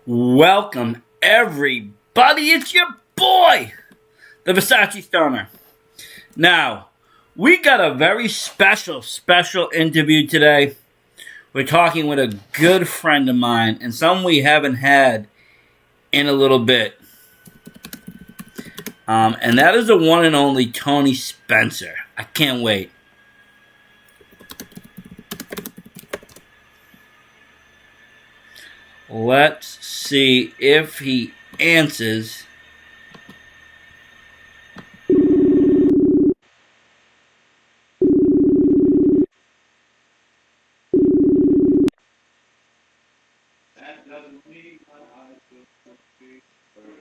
Welcome, everybody. It's your boy, the Versace Stoner. Now, we got a very special interview today. We're talking with a good friend of mine and someone we haven't had in a little bit. And that is the one and only Tony Spencer. I can't wait. Let's see if he answers.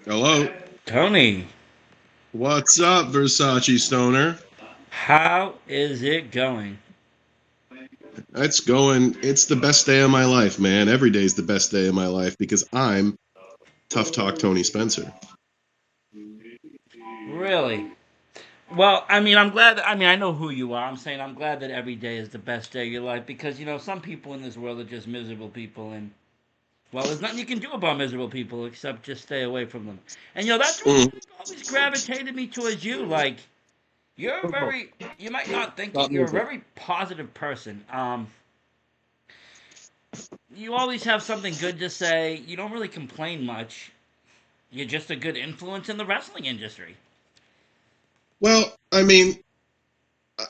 Hello. Tony, What's up, Versace Stoner? how is it going? It's going. It's the best day of my life, man. Every day's the best day of my life because I'm Tough Talk Tony Spencer. Really? Well, I mean, I'm glad. I know who you are. I'm saying I'm glad that every day is the best day of your life because some people in this world are just miserable people, and well, there's nothing you can do about miserable people except just stay away from them. And that's what Mm. always gravitated me towards you. Like you're a very, you might not think it, Stop you're a moving. very positive person. You always have something good to say. You don't really complain much. You're just a good influence in the wrestling industry. Well, I mean, uh,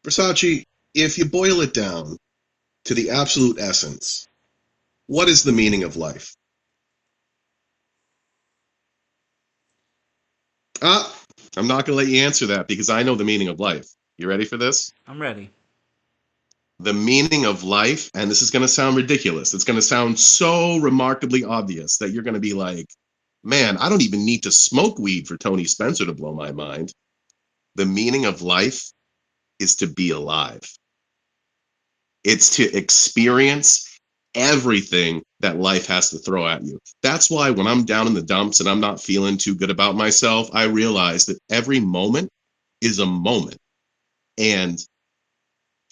Versace, if you boil it down to the absolute essence, what is the meaning of life? Ah, I'm not going to let you answer that because I know the meaning of life. You ready for this? I'm ready. The meaning of life, and this is going to sound ridiculous. It's going to sound so remarkably obvious that you're going to be like, man, I don't even need to smoke weed for Tony Spencer to blow my mind. The meaning of life is to be alive, it's to experience everything that life has to throw at you. That's why when I'm down in the dumps and I'm not feeling too good about myself, I realize that every moment is a moment. And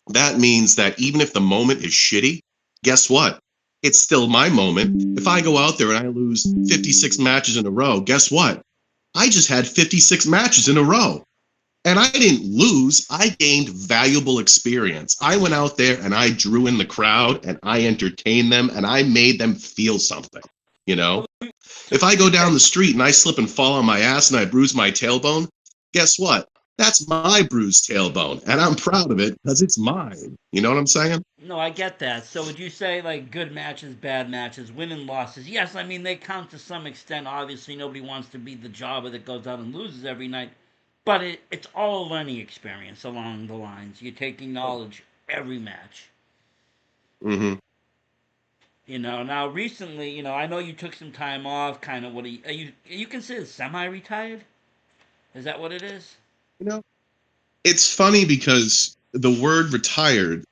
that means that even if the moment is shitty, guess what? It's still my moment. If I go out there and I lose 56 matches in a row, guess what? I just had 56 matches in a row. And I didn't lose. I gained valuable experience. I went out there and I drew in the crowd and I entertained them and I made them feel something. You know, So if I go down the street and I slip and fall on my ass and I bruise my tailbone, guess what? That's my bruised tailbone, and I'm proud of it because it's mine. You know what I'm saying? no, I get that. So would you say like good matches, bad matches, win and losses? Yes, I mean they count to some extent. Obviously, nobody wants to be the jobber that goes out and loses every night, but it's all a learning experience along the lines. You're taking knowledge every match. Mm-hmm. Now recently, I know you took some time off. Kind of what are you considered semi-retired? Is that what it is? You know, it's funny because the word retired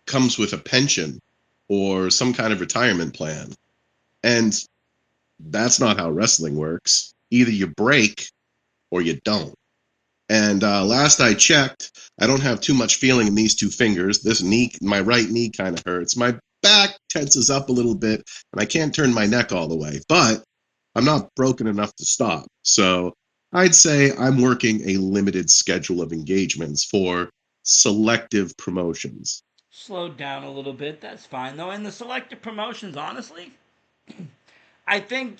comes with a pension or some kind of retirement plan. And that's not how wrestling works. Either you break or you don't. And last I checked, I don't have too much feeling in these two fingers. This knee, my right knee kind of hurts. My back tenses up a little bit, and I can't turn my neck all the way. But I'm not broken enough to stop. So I'd say I'm working a limited schedule of engagements for selective promotions. Slowed down a little bit. That's fine though. And the selective promotions, honestly, I think.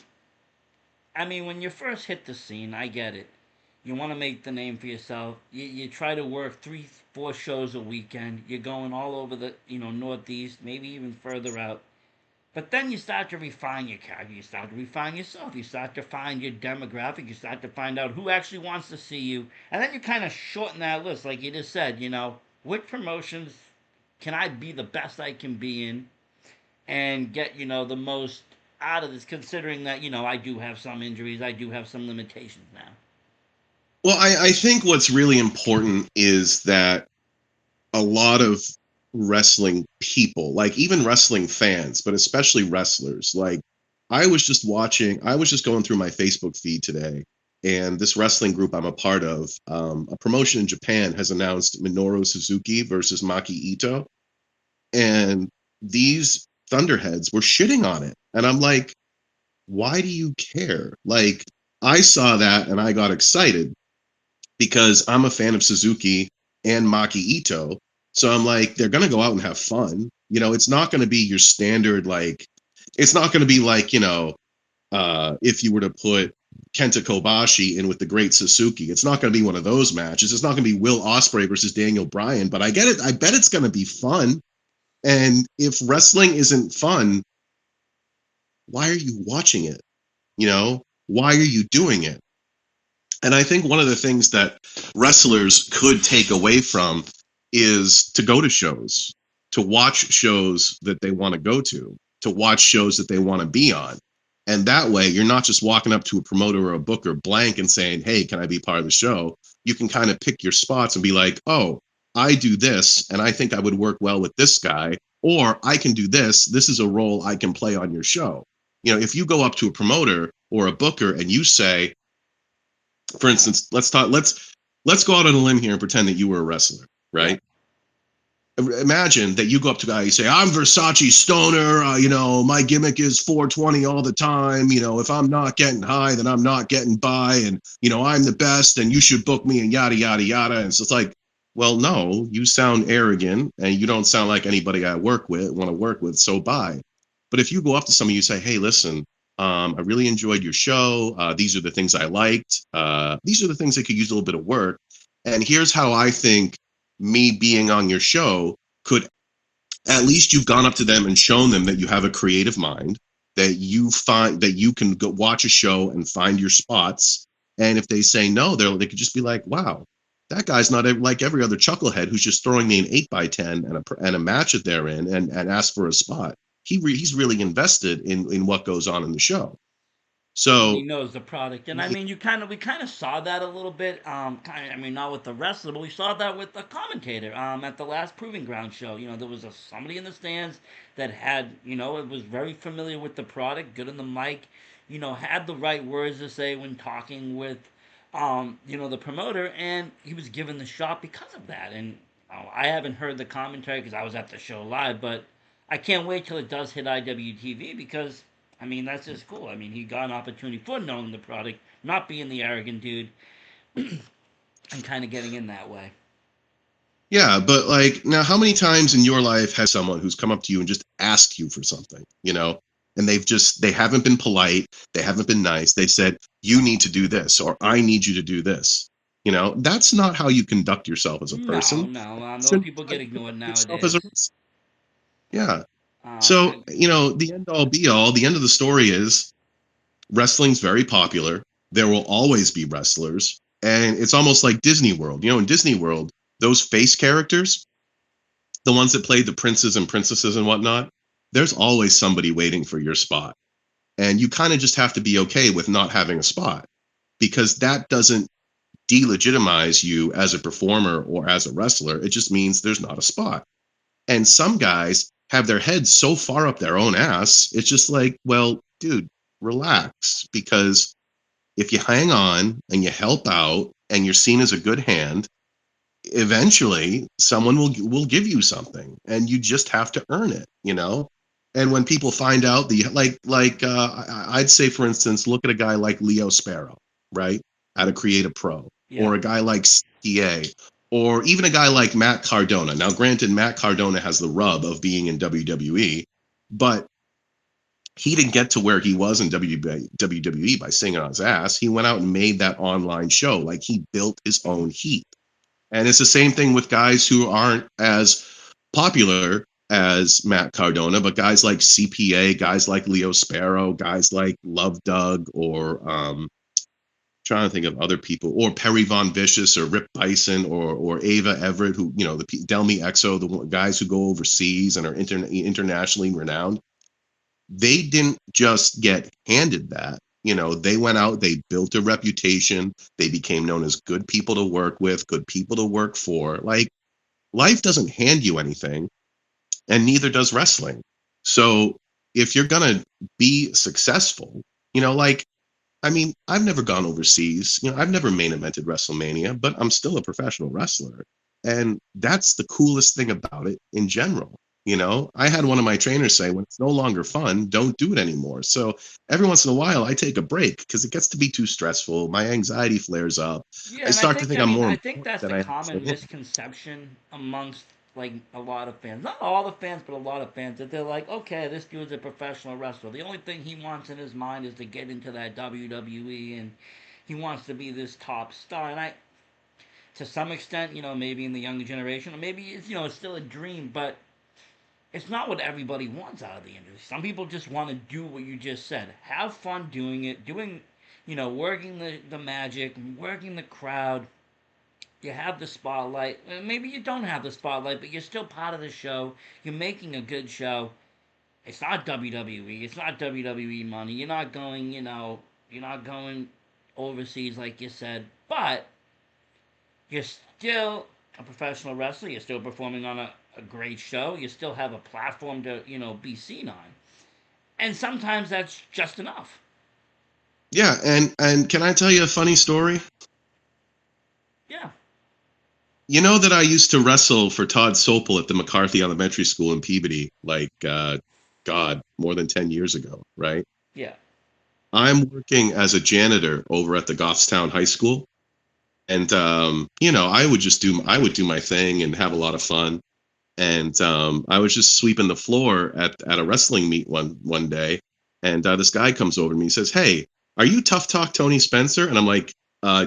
I mean, when you first hit the scene, I get it. You want to make the name for yourself. You try to work 3, 4 shows a weekend. You're going all over the Northeast, maybe even further out. But then you start to refine your character. You start to refine yourself. You start to find your demographic. You start to find out who actually wants to see you. And then you kind of shorten that list, like you just said. Which promotions can I be the best I can be in and get the most out of this? Considering that I do have some injuries, I do have some limitations now. Well, I think what's really important is that a lot of wrestling people, like even wrestling fans, but especially wrestlers, like I was just going through my Facebook feed today, and this wrestling group I'm a part of, a promotion in Japan has announced Minoru Suzuki versus Maki Ito, and these thunderheads were shitting on it. And I'm like, why do you care? Like, I saw that and I got excited because I'm a fan of Suzuki and Maki Ito. So I'm like, they're going to go out and have fun. You know, it's not going to be your standard, like, it's not going to be like, if you were to put Kenta Kobashi in with the great Suzuki, it's not going to be one of those matches. It's not going to be Will Ospreay versus Daniel Bryan, but I get it. I bet it's going to be fun. And if wrestling isn't fun, why are you watching it? Why are you doing it? And I think one of the things that wrestlers could take away from is to go to shows, to watch shows that they want to go to watch shows that they want to be on. And that way, you're not just walking up to a promoter or a booker blank and saying, hey, can I be part of the show? You can kind of pick your spots and be like, oh, I do this, and I think I would work well with this guy. Or I can do this. This is a role I can play on your show. If you go up to a promoter or a booker and you say, for instance, let's go out on a limb here and pretend that you were a wrestler, right? Yeah. Imagine that you go up to a guy, you say, I'm Versace Stoner, my gimmick is 420 all the time. If I'm not getting high, then I'm not getting by, and I'm the best, and you should book me, and yada yada yada. And so it's like, well, no, you sound arrogant, and you don't sound like anybody I want to work with, so bye. But if you go up to somebody, you say, hey, listen, I really enjoyed your show. These are the things I liked. These are the things that could use a little bit of work. And here's how I think me being on your show could, at least you've gone up to them and shown them that you have a creative mind, that you find that you can go watch a show and find your spots. And if they say no, they could just be like, wow, that guy's not like every other chucklehead who's just throwing me an 8x10 and a match that they're in and ask for a spot. He's really invested in what goes on in the show. He So knows the product, and I mean, we kind of saw that a little bit. I mean, not with the wrestler, but we saw that with the commentator. At the last Proving Ground show, there was somebody in the stands that had, it was very familiar with the product, good in the mic, had the right words to say when talking with, the promoter, and he was given the shot because of that. And I haven't heard the commentary because I was at the show live, but I can't wait till it does hit IWTV because I mean, that's just cool. I mean, he got an opportunity for knowing the product, not being the arrogant dude, and kind of getting in that way. yeah, but like now, how many times in your life has someone who's come up to you and just asked you for something, and they haven't been polite, they haven't been nice. They've said, you need to do this, or I need you to do this. That's not how you conduct yourself as a No, person. no, It's those not people how get you ignored conduct yourself as nowadays. a yeah. So, I, the end all be all, the end of the story is wrestling's very popular. There will always be wrestlers. And it's almost like Disney World. In Disney World, those face characters, the ones that played the princes and princesses and whatnot, there's always somebody waiting for your spot. And you kind of just have to be okay with not having a spot because that doesn't delegitimize you as a performer or as a wrestler. It just means there's not a spot. And some guys have their heads so far up their own ass, it's just like, well, dude, relax. Because if you hang on and you help out and you're seen as a good hand, eventually someone will give you something and you just have to earn it. And when people find out I'd say, for instance, look at a guy like Leo Sparrow, right, at a Creative Pro, yeah, or a guy like CTA, or even a guy like Matt Cardona. Now granted, Matt Cardona has the rub of being in WWE, but he didn't get to where he was in WWE by singing on his ass. He went out and made that online show. Like, he built his own heat. And it's the same thing with guys who aren't as popular as Matt Cardona, but guys like CPA, guys like Leo Sparrow, guys like Love Doug, or trying to think of other people, or Perry Von Vicious, or Rip Bison, or Ava Everett, who, the Delmi Exo, the guys who go overseas and are internationally renowned. They didn't just get handed that. They went out, they built a reputation, they became known as good people to work with, good people to work for. Like, life doesn't hand you anything, and neither does wrestling. So if you're going to be successful, like, I mean, I've never gone overseas, I've never main evented WrestleMania, but I'm still a professional wrestler. And that's the coolest thing about it in general. You know, I had one of my trainers say, when it's no longer fun, don't do it anymore. So every once in a while, I take a break because it gets to be too stressful. My anxiety flares up. Yeah, I and I start to think think I I'm mean more I think important that's than the I common actually am. misconception amongst like a lot of fans. Not all the fans, but a lot of fans that they're like, okay, this dude's a professional wrestler. The only thing he wants in his mind is to get into that WWE, and he wants to be this top star. And I, to some extent, maybe in the younger generation, or maybe it's still a dream, but it's not what everybody wants out of the industry. Some people just want to do what you just said. Have fun doing it, working the magic, working the crowd. You have the spotlight. Maybe you don't have the spotlight, but you're still part of the show. You're making a good show. It's not WWE. It's not WWE money. You're not going overseas like you said, but you're still a professional wrestler. You're still performing on a great show. You still have a platform to, be seen on. And sometimes that's just enough. Yeah, and can I tell you a funny story? Yeah. You know that I used to wrestle for Todd Sopel at the McCarthy Elementary School in Peabody, like God, more than 10 years ago, right? Yeah. I'm working as a janitor over at the Goffstown High School, and I would do my thing and have a lot of fun. And I was just sweeping the floor at a wrestling meet one day, and this guy comes over to me. He says, "Hey, are you Tough Talk Tony Spencer?" And I'm like,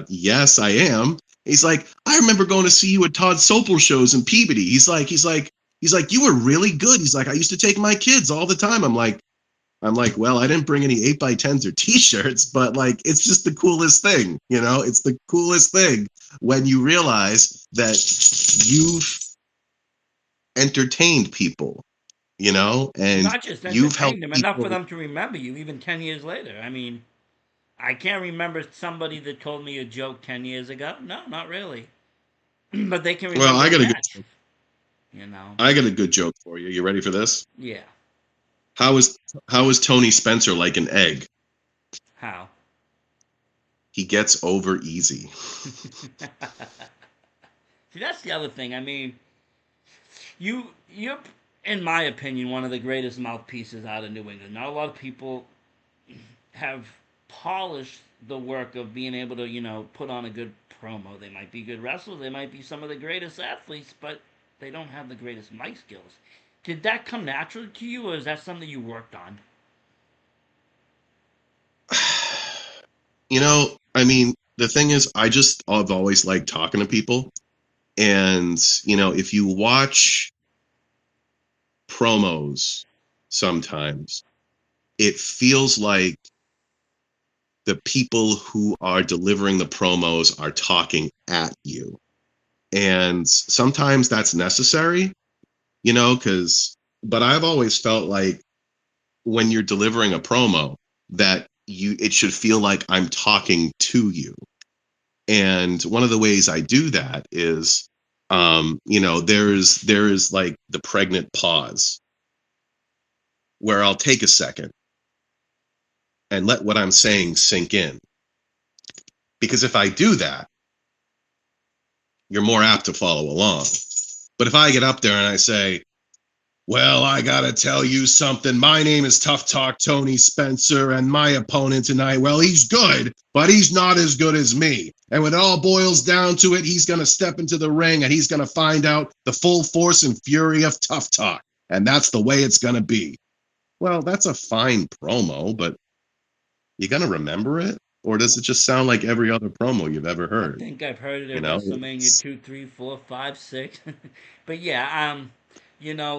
"Yes, I am." He's like, "I remember going to see you at Todd Sopel shows in Peabody." He's like, "You were really good." He's like, "I used to take my kids all the time." I'm like, well, I didn't bring any 8x10s or T-shirts, but like, it's just the coolest thing, you know. It's the coolest thing when you realize that you've entertained people, and Not just you've helped entertain them, enough for people. them to remember you even 10 years later. I mean, I can't remember somebody that told me a joke 10 years ago. No, not really. But they can Well, remember a match, you know? I got a good joke for you. You ready for this? Yeah. How is how is Tony Spencer like an egg? How? He gets over easy. See, that's the other thing. I mean, you're, in my opinion, one of the greatest mouthpieces out of New England. Not a lot of people have polished the work of being able to, put on a good promo. They might be good wrestlers, they might be some of the greatest athletes, but they don't have the greatest mic skills. Did that come naturally to you, or is that something you worked on? I mean, the thing is, I've always liked talking to people, and if you watch promos, sometimes it feels like the people who are delivering the promos are talking at you. And sometimes that's necessary, because, but I've always felt like when you're delivering a promo, that it should feel like I'm talking to you. And one of the ways I do that is, there is like the pregnant pause where I'll take a second and let what I'm saying sink in. Because if I do that, you're more apt to follow along. But if I get up there and I say, well, I gotta tell you something. My name is Tough Talk Tony Spencer, and my opponent tonight, well, he's good, but he's not as good as me. And when it all boils down to it, he's gonna step into the ring and he's gonna find out the full force and fury of Tough Talk. And that's the way it's gonna be. Well, that's a fine promo, but you gonna remember it? Or does it just sound like every other promo you've ever I heard? think I've heard it You at know, WrestleMania 2, 3, 4, 5, 6. But yeah,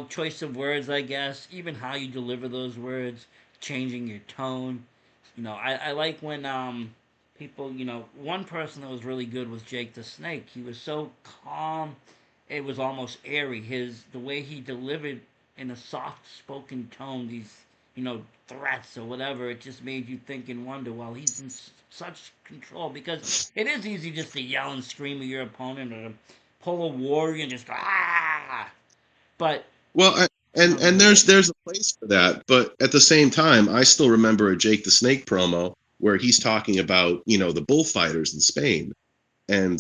choice of words, I guess, even how you deliver those words, changing your tone. I like when people, one person that was really good was Jake the Snake. He was so calm, it was almost airy. The way he delivered in a soft spoken tone these, threats or whatever, it just made you think and wonder, well, he's in such control, because it is easy just to yell and scream at your opponent, or to pull a warrior and just go, ah. But well, it's another and way. there's a place for that, but at the same time, I still remember a Jake the Snake promo where he's talking about the bullfighters in Spain, and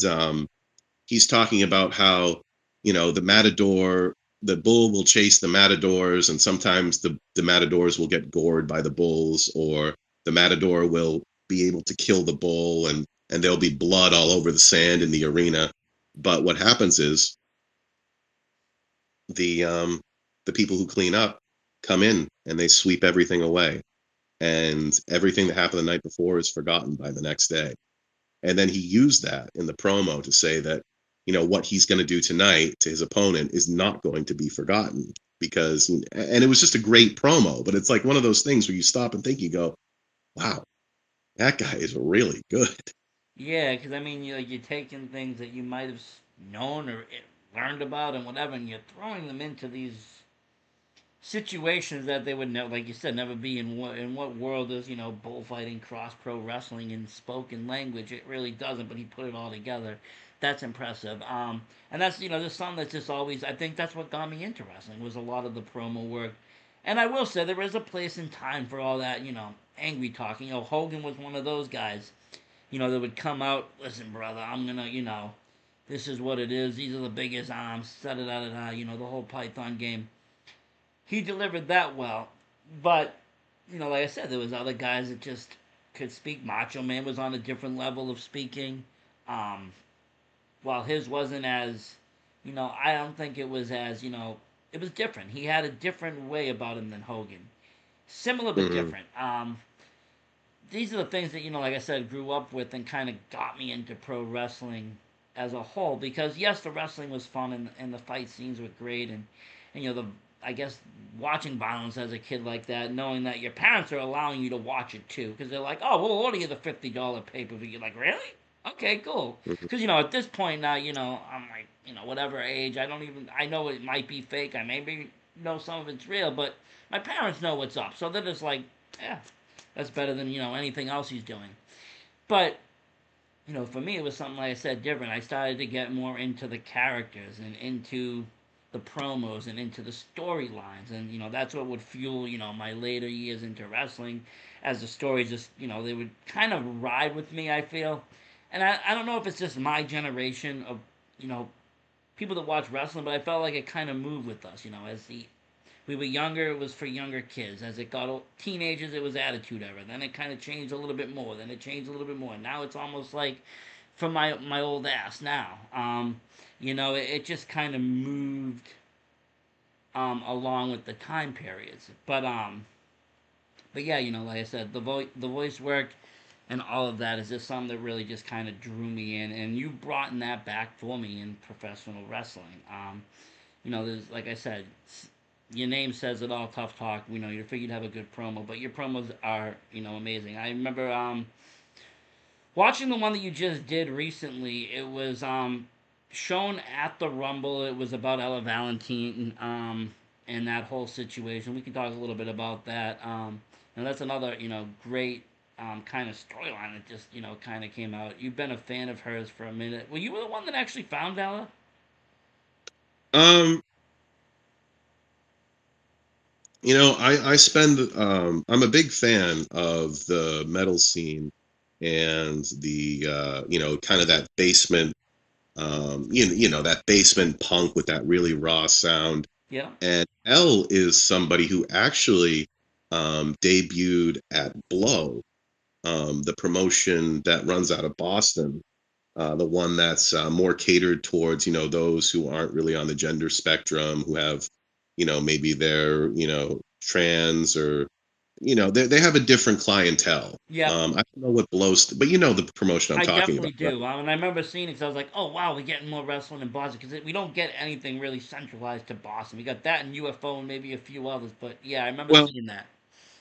he's talking about how the Matador. the bull will chase the matadors, and sometimes the matadors will get gored by the bulls, or the matador will be able to kill the bull, and there'll be blood all over the sand in the arena. But what happens is the um, the people who clean up come in and they sweep everything away, and everything that happened the night before is forgotten by the next day. And then he used that in the promo to say that, what he's going to do tonight to his opponent is not going to be forgotten because, and it was just a great promo, but it's like one of those things where you stop and think, you go, wow, that guy is really good. Yeah, because I mean, you're taking things that you might have known or learned about and whatever, and you're throwing them into these situations that they would never, like you said, never be in. What world is bullfighting, cross pro wrestling, in spoken language? It really doesn't. But he put it all together. That's impressive. And that's there's something that's just always. I think that's what got me into wrestling was a lot of the promo work. And I will say there is a place and time for all that angry talking. Hogan was one of those guys. That would come out. Listen, brother, I'm gonna this is what it is. These are the biggest arms. Da da da da. The whole Python game. He delivered that well. But like I said, there was other guys that just could speak. Macho Man was on a different level of speaking. Um, while his wasn't as, I don't think it was as, it was different. He had a different way about him than Hogan. Similar but Mm-hmm. different. These are the things that like I said, grew up with and kind of got me into pro wrestling as a whole. Because yes, the wrestling was fun and the fight scenes were great, and the I guess watching violence as a kid like that, knowing that your parents are allowing you to watch it too, because they're like, oh, we'll order you the $50 pay per view. You're like, really? Okay, cool. Mm-hmm. Because at this point now, I'm like, whatever age, I know it might be fake. I maybe know some of it's real, but my parents know what's up, so they're just like, yeah, that's better than anything else he's doing. But for me, it was something like I said different. I started to get more into the characters and into the promos and into the storylines, and that's what would fuel my later years into wrestling, as the stories just they would kind of ride with me. I feel, and I don't know if it's just my generation of you know people that watch wrestling, but I felt like it kind of moved with us. As we were younger, it was for younger kids. As it got teenagers, it was Attitude Era. Then it kind of changed a little bit more. Then it changed a little bit more. Now it's almost like for my old ass now. It just kind of moved along with the time periods. But yeah, like I said, the voice work and all of that is just something that really just kind of drew me in, and you brought in that back for me in professional wrestling. There's like I said, your name says it all. Tough talk. You figured you'd have a good promo, but your promos are amazing. I remember watching the one that you just did recently. It was shown at the Rumble. It was about Ella Valentine and that whole situation. We can talk a little bit about that. And that's another great kind of storyline that just kind of came out. You've been a fan of hers for a minute. Well, you were the one that actually found Ella. Um, I spend I'm a big fan of the metal scene and the kind of that basement that basement punk with that really raw sound. Yeah. And L is somebody who actually debuted at Blow, the promotion that runs out of Boston, the one that's more catered towards those who aren't really on the gender spectrum, who have maybe they're trans, or they have a different clientele. Yeah. I don't know what Blows, but the promotion I'm I talking definitely about, right? do. And I remember seeing it because I was like, oh, wow, we're getting more wrestling in Boston because we don't get anything really centralized to Boston. We got that and UFO and maybe a few others. But yeah, I remember Well, seeing that.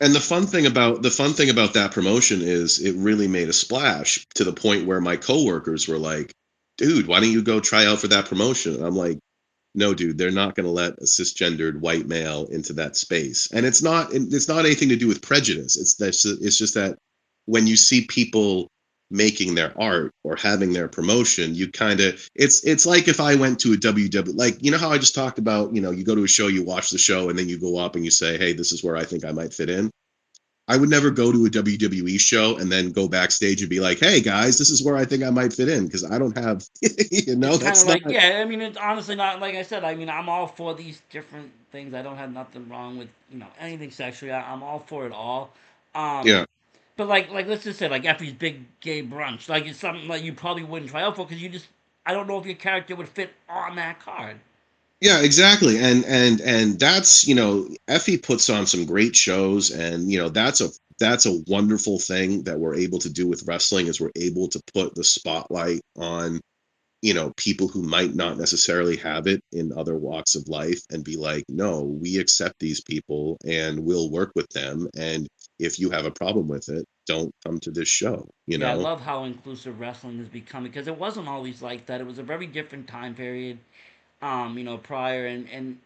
and the fun thing about that promotion is it really made a splash to the point where my coworkers were like, "Dude, why don't you go try out for that promotion?" And I'm like, "No, dude, they're not going to let a cisgendered white male into that space." And it's not anything to do with prejudice. It's just that when you see people making their art or having their promotion, you kind of it's like if I went to a WW, like how I just talked about, you go to a show, you watch the show, and then you go up and you say, "Hey, this is where I think I might fit in." I would never go to a WWE show and then go backstage and be like, "Hey guys, this is where I think I might fit in," because I don't have, It's kind of that's not. like, yeah, I mean, it's honestly not, like I said, I mean, I'm all for these different things. I don't have nothing wrong with, anything sexually. I'm all for it all. Um, Yeah, but like let's just say, like Effie's big gay brunch, like it's something like you probably wouldn't try out for because I don't know if your character would fit on that card. yeah, exactly. And that's, Effie puts on some great shows, and that's a wonderful thing that we're able to do with wrestling is we're able to put the spotlight on people who might not necessarily have it in other walks of life and be like, no, we accept these people and we'll work with them. And if you have a problem with it, don't come to this show, you Yeah, I know? love how inclusive wrestling has become because it wasn't always like that. It was a very different time period, prior, and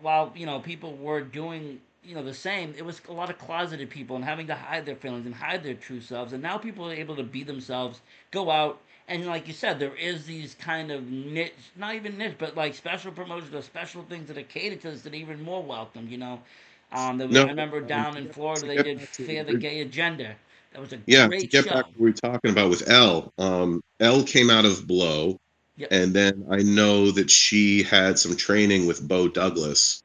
while people were doing the same, it was a lot of closeted people and having to hide their feelings and hide their true selves. And now people are able to be themselves, go out, and like you said, there is these kind of niche, not even niche, but like special promotions or special things that are catered to us that are even more welcomed. No, I remember down in Florida to they get did back Fear the to, Gay Agenda. That was a yeah, to great get back show. to what we were talking about with Elle, Elle came out of Blow, Yep. and then I know that she had some training with Bo Douglas,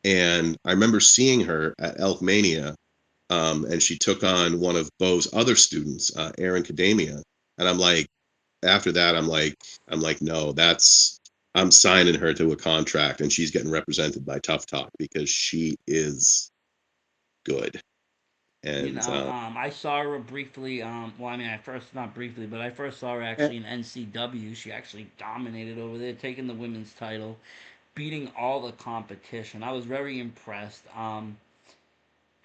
and I remember seeing her at Elkmania, and she took on one of Bo's other students, Aaron Kadamia, and after that, I'm like, no, I'm signing her to a contract, and she's getting represented by Tough Talk because she is good, and I saw her briefly. Well, I mean, I first not briefly, but I first saw her and actually in NCW. She actually dominated over there, taking the women's title, beating all the competition. I was very impressed.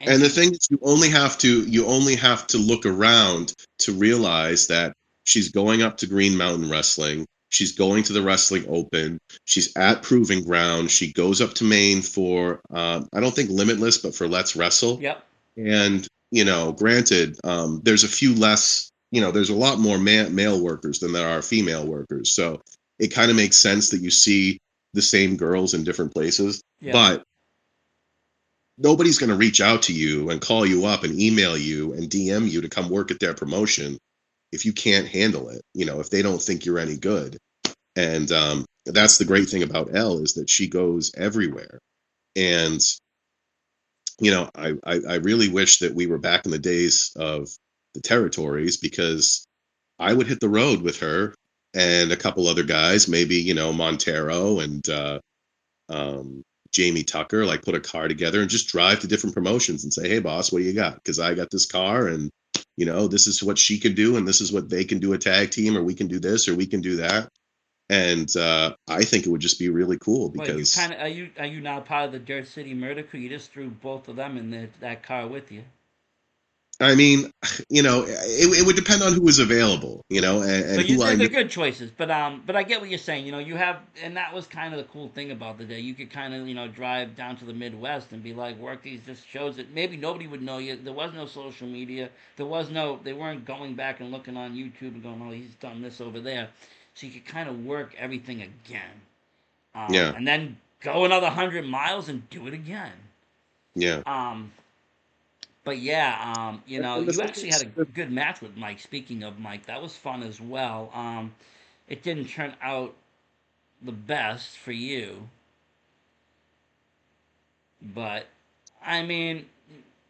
And the she, thing is, you only have to look around to realize that she's going up to Green Mountain Wrestling. She's going to the Wrestling Open. She's at Proving Ground. She goes up to Maine for I don't think Limitless, but for Let's Wrestle. yep, And, granted, there's a few less, there's a lot more male workers than there are female workers. So it kind of makes sense that you see the same girls in different places. yep. But nobody's going to reach out to you and call you up and email you and DM you to come work at their promotion if you can't handle it, if they don't think you're any good. And that's the great thing about Elle is that she goes everywhere. And I really wish that we were back in the days of the territories because I would hit the road with her and a couple other guys, maybe, Montero and um, Jamie Tucker, like put a car together and just drive to different promotions and say, hey, boss, what do you got? Because I got this car and, this is what she can do and this is what they can do a tag team or we can do this or we can do that. And I think it would just be really cool Well, you because kind of are you now part of the Dirt City Murder Crew? You just threw both of them in that car with you. I mean, it would depend on who was available, and But you who I did the knew. good choices. But I get what you're saying. You have, and that was kind of the cool thing about the day. You could kind of drive down to the Midwest and be like, work these just shows that maybe nobody would know you. There was no social media. They weren't going back and looking on YouTube and going, oh, he's done this over there. So you could kind of work everything again, Yeah, and then go another 100 miles and do it again. yeah. Um, but yeah, And the you thing actually had is, a good match with Mike. Speaking of Mike, that was fun as well. It didn't turn out the best for you, but I mean,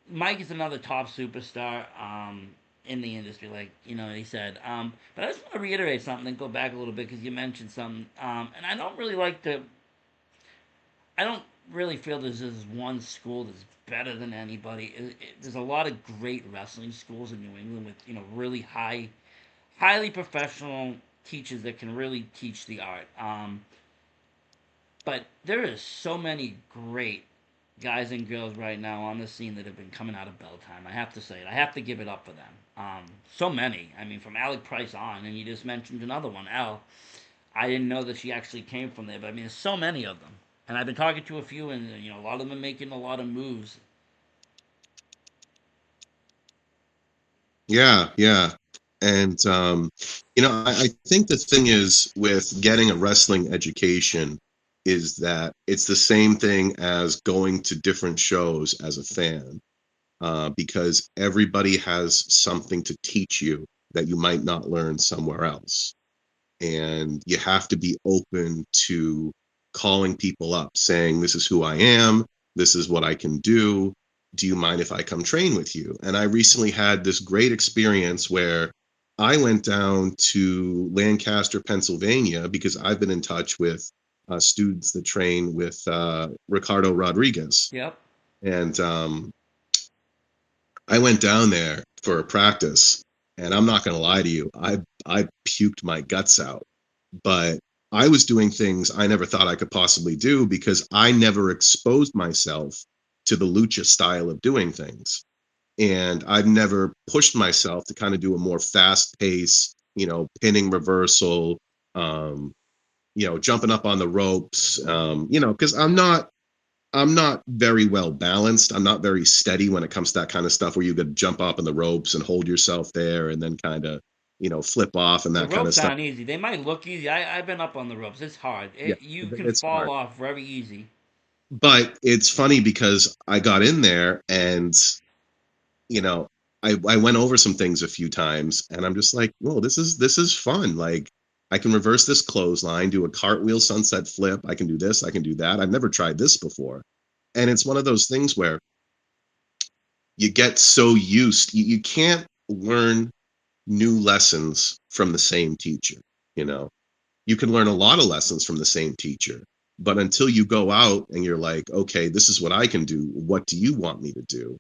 Mike is another top superstar in the industry, like he said. But I just want to reiterate something and go back a little bit because you mentioned something, and I don't really like to. I don't really feel there's one school that's better than anybody. There's a lot of great wrestling schools in New England with really highly professional teachers that can really teach the art. But there is so many great guys and girls right now on the scene that have been coming out of bell time. I have to say it. I have to give it up for them. So many. I mean, from Alec Price on, and you just mentioned another one, Al. I didn't know that she actually came from there, but I mean, there's so many of them. And I've been talking to a few, and a lot of them are making a lot of moves. Yeah, yeah. And I think the thing is with getting a wrestling education is that it's the same thing as going to different shows as a fan. because everybody has something to teach you that you might not learn somewhere else. And you have to be open to calling people up saying, this is who I am, this is what I can do, do you mind if I come train with you? And I recently had this great experience where I went down to Lancaster, Pennsylvania, because I've been in touch with students that train with Ricardo Rodriguez. Yep. And I went down there for a practice, and I'm not going to lie to you, I puked my guts out. But I was doing things I never thought I could possibly do because I never exposed myself to the lucha style of doing things. And I've never pushed myself to kind of do a more fast pace, pinning reversal, um, jumping up on the ropes, because I'm not very well balanced. I'm not very steady when it comes to that kind of stuff where you could jump up on the ropes and hold yourself there and then kind of, flip off and The that kind of ropes stuff. aren't easy. They might look easy. I've been up on the ropes. It's hard. Yeah, You can it's fall hard. off very easy. But it's funny because I got in there and, you know, I went over some things a few times and I'm just like, whoa, this is fun. Like I can reverse this clothesline, do a cartwheel sunset flip. I can do this, I can do that. I've never tried this before. And it's one of those things where you get so you can't learn new lessons from the same teacher, you know. You can learn a lot of lessons from the same teacher, but until you go out and you're like, okay, this is what I can do, what do you want me to do?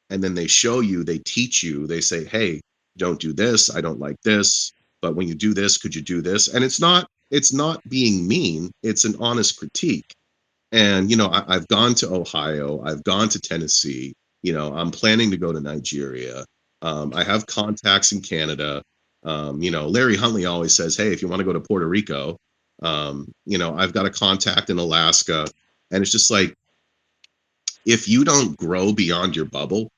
And then they show you, they teach you, they say, hey, don't do this, I don't like this, but when you do this, could you do this? And it's not being mean, it's an honest critique. And I've gone to Ohio, I've gone to Tennessee, I'm planning to go to Nigeria. I have contacts in Canada. Larry Huntley always says, hey, if you want to go to Puerto Rico, I've got a contact in Alaska. And it's just like, if you don't grow beyond your bubble,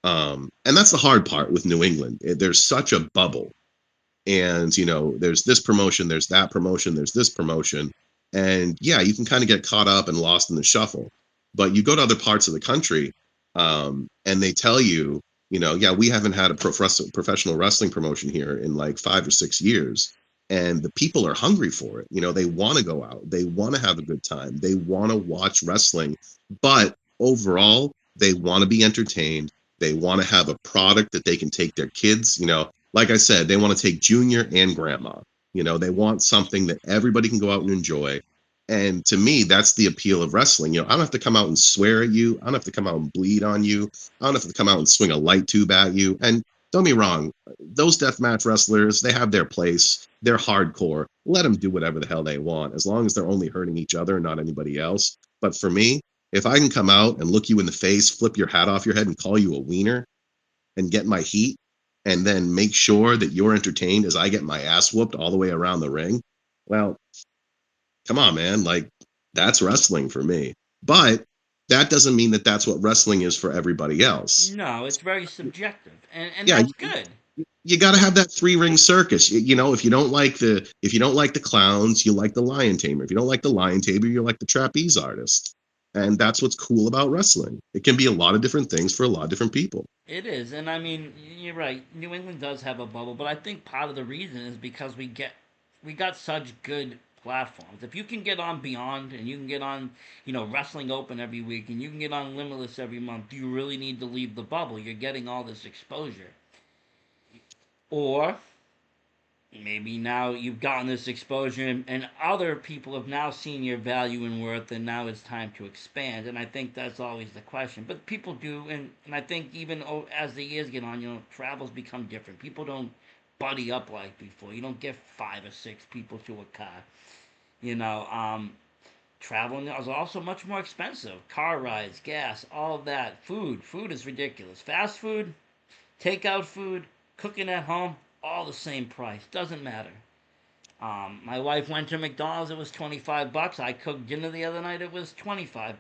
and that's the hard part with New England, there's such a bubble. And there's this promotion, there's that promotion, there's this promotion, and yeah, you can kind of get caught up and lost in the shuffle. But you go to other parts of the country, and they tell you, yeah, we haven't had a professional wrestling promotion here in like 5 or 6 years, and the people are hungry for it. They want to go out, they want to have a good time, they want to watch wrestling, but overall they want to be entertained, they want to have a product that they can take their kids, like I said, they want to take junior and grandma. They want something that everybody can go out and enjoy. And to me, that's the appeal of wrestling. I don't have to come out and swear at you. I don't have to come out and bleed on you. I don't have to come out and swing a light tube at you. And don't be wrong, those deathmatch wrestlers, they have their place. They're hardcore. Let them do whatever the hell they want, as long as they're only hurting each other and not anybody else. But for me, if I can come out and look you in the face, flip your hat off your head, and call you a wiener, and get my heat, and then make sure that you're entertained as I get my ass whooped all the way around the ring. Well, come on, man. Like, that's wrestling for me. But that doesn't mean that that's what wrestling is for everybody else. No, it's very subjective, and Yeah, that's good. you got to have that three ring circus. If you don't like the clowns, you like the lion tamer. If you don't like the lion tamer, you like the trapeze artist. And that's what's cool about wrestling. It can be a lot of different things for a lot of different people. It is, and I mean, you're right. New England does have a bubble, but I think part of the reason is because we got such good platforms. If you can get on Beyond and you can get on, Wrestling Open every week and you can get on Limitless every month, do you really need to leave the bubble? You're getting all this exposure. Or maybe now you've gotten this exposure and other people have now seen your value and worth and now it's time to expand, and I think that's always the question, but people do, and I think even as the years get on, travels become different. People don't buddy up like before. You don't get 5 or 6 people to a car. you know um Traveling is also much more expensive. Car rides, gas, all of that. Food is ridiculous. Fast food, takeout food, cooking at home, all the same price. Doesn't matter. My wife went to McDonald's. It was $25. I cooked dinner the other night. It was $25.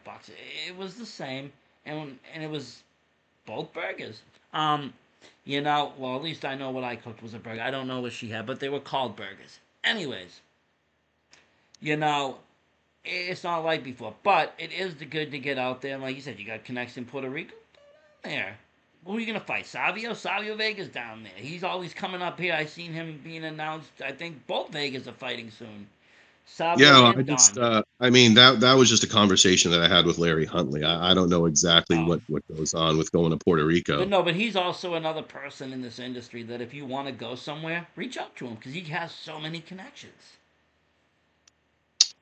It was the same, and it was both burgers. Well, at least I know what I cooked was a burger. I don't know what she had, but they were called burgers. Anyways, you know, it's not like before, but it is good to get out there. And like you said, you got connects in Puerto Rico. There. Who are you gonna fight? Savio? Savio Vega's down there. He's always coming up here. I seen him being announced. I think both Vegas are fighting soon. Yeah, Savio well, and Don. I mean, that was just a conversation that I had with Larry Huntley. I don't know exactly Oh, what goes on with going to Puerto but Rico. no, but he's also another person in this industry that if you want to go somewhere, reach out to him because he has so many connections.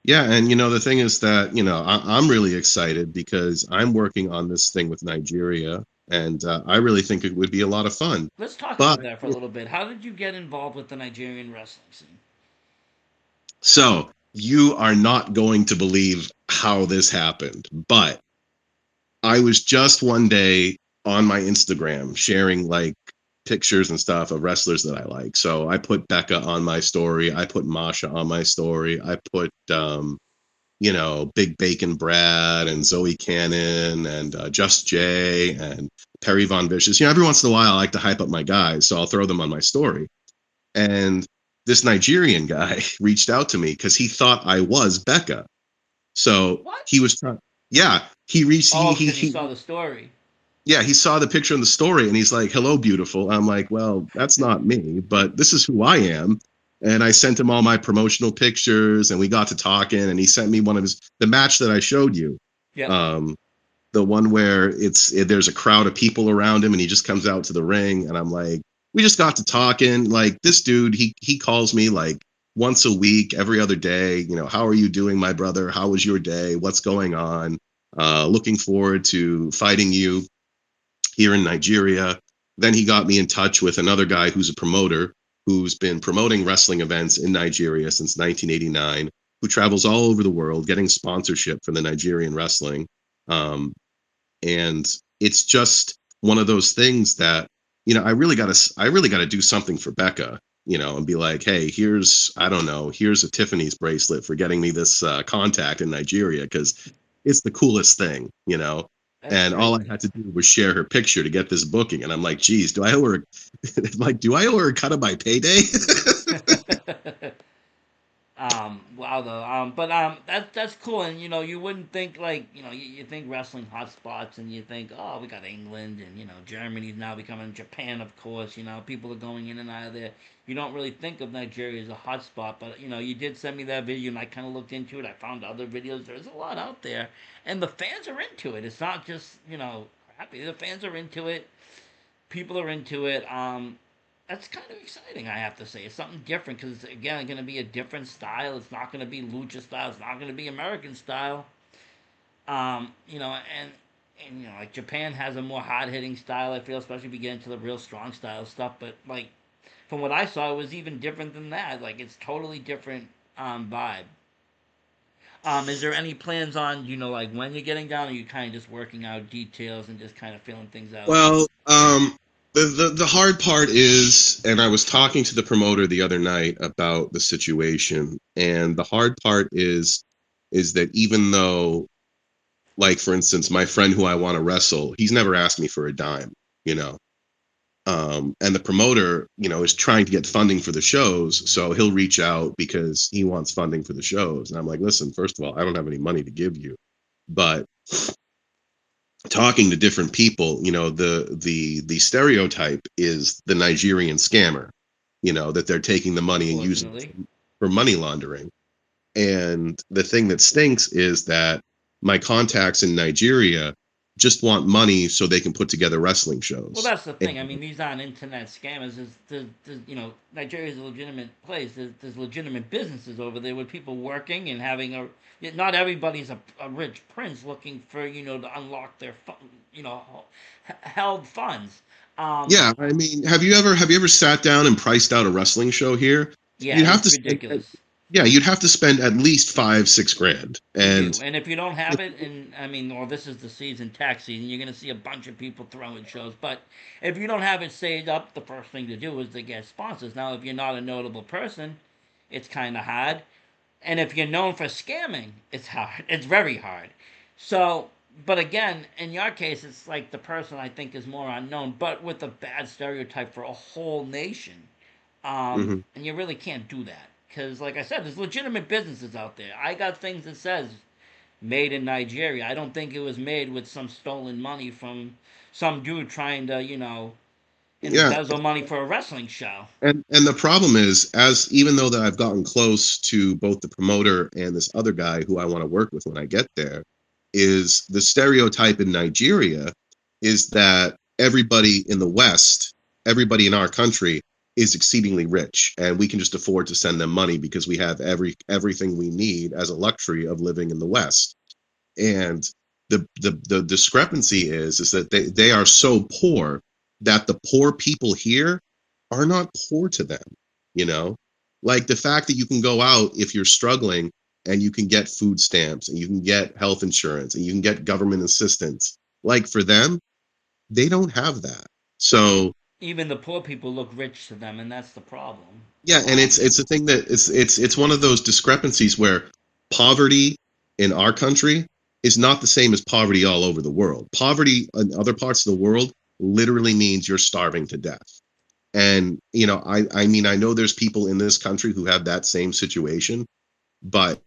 Yeah, and the thing is that I'm really excited because I'm working on this thing with Nigeria, and I really think it would be a lot of fun. Let's talk But about that for a little bit. How did you get involved with the Nigerian wrestling scene? so you are not going to believe how this happened, but I was just one day on my Instagram sharing like pictures and stuff of wrestlers that I like. So I put Becca on my story. I put Masha on my story. I put, Big Bacon Brad and Zoe Cannon and Just Jay and Perry Von Vicious. Every once in a while I like to hype up my guys. So I'll throw them on my story. And this Nigerian guy reached out to me because he thought I was Becca. So What? he was trying, yeah, he reached, Oh, because he saw the story. yeah, he saw the picture in the story and he's like, "Hello, beautiful." I'm like, "Well, that's not me, but this is who I am." And I sent him all my promotional pictures and we got to talking and he sent me one of the match that I showed you. Yep. Um, the one where there's a crowd of people around him and he just comes out to the ring and I'm like, we just got to talking. Like this dude, he calls me like once a week, every other day. How are you doing, my brother? How was your day? What's going on? Looking forward to fighting you here in Nigeria. Then he got me in touch with another guy who's a promoter who's been promoting wrestling events in Nigeria since 1989, who travels all over the world getting sponsorship for the Nigerian wrestling. Um, and it's just one of those things that I really got to do something for Becca, and be like, hey, here's, I don't know, here's a Tiffany's bracelet for getting me this contact in Nigeria because it's the coolest thing. That's And all I crazy. had to do was share her picture to get this booking, and I'm like, geez, do I owe her like, do I owe her a cut of my payday? Wow though. But that's cool, and you wouldn't think like you think wrestling hotspots, and you think oh we got England, and Germany's now becoming Japan, of course. People are going in and out of there. You don't really think of Nigeria as a hotspot, but you did send me that video, and I kind of looked into it. I found other videos. There's a lot out there, and the fans are into it. It's not just crappy. The fans are into it. People are into it. That's kind of exciting. I have to say, it's something different because it's again going to be a different style. It's not going to be lucha style. It's not going to be American style. And like Japan has a more hard hitting style. I feel, especially if you get into the real strong style stuff. But like from what I saw, it was even different than that. Like it's totally different vibe. Is there any plans on like when you're getting down? Or are you kind of just working out details and just kind of feeling things out? Well, the hard part is, and I was talking to the promoter the other night about the situation, and the hard part is that even though, like for instance, my friend who I want to wrestle, he's never asked me for a dime, you know. And the promoter, is trying to get funding for the shows, so he'll reach out because he wants funding for the shows, and I'm like, listen, first of all, I don't have any money to give you, but talking to different people, the stereotype is the Nigerian scammer, that they're taking the money and using it Unfortunately. for money laundering. And the thing that stinks is that my contacts in Nigeria just want money so they can put together wrestling Well, shows. that's the thing. I And mean, these aren't internet scammers. Nigeria is a legitimate place. There's legitimate businesses over there with people working and having a. Not everybody's a rich prince looking for to unlock their held funds. Um, yeah, I mean, have you ever sat down and priced out a wrestling show here? yeah, You'd have it's to spend ridiculous. yeah, you'd have to spend at least 5, 6 grand. You do, And and if you don't have it, and I mean, well, this is the season, tax season. You're going to see a bunch of people throwing shows, but if you don't have it saved up, the first thing to do is to get sponsors. Now, if you're not a notable person, it's kind of hard, and if you're known for scamming, it's hard. It's very hard. So, but again, in your case, it's like the person I think is more unknown, but with a bad stereotype for a whole nation. mhm. And you really can't do that because, like I said, there's legitimate businesses out there. I got things that says made in Nigeria. I don't think it was made with some stolen money from some dude trying to, Yeah, embezzle money for a wrestling show. and the problem is, as even though that I've gotten close to both the promoter and this other guy who I want to work with when I get there, is the stereotype in Nigeria is that everybody in the West, everybody in our country is exceedingly rich, and we can just afford to send them money because we have everything we need as a luxury of living in the West. And the discrepancy is that they are so poor that the poor people here are not poor to them, you know? Like the fact that you can go out if you're struggling and you can get food stamps and you can get health insurance and you can get government assistance. Like for them, they don't have that. So Even the poor people look rich to them, and that's the problem. yeah, and Um, it's a thing that it's one of those discrepancies where poverty in our country is not the same as poverty all over the world. Poverty in other parts of the world literally means you're starving to death. And I mean, I know there's people in this country who have that same situation, but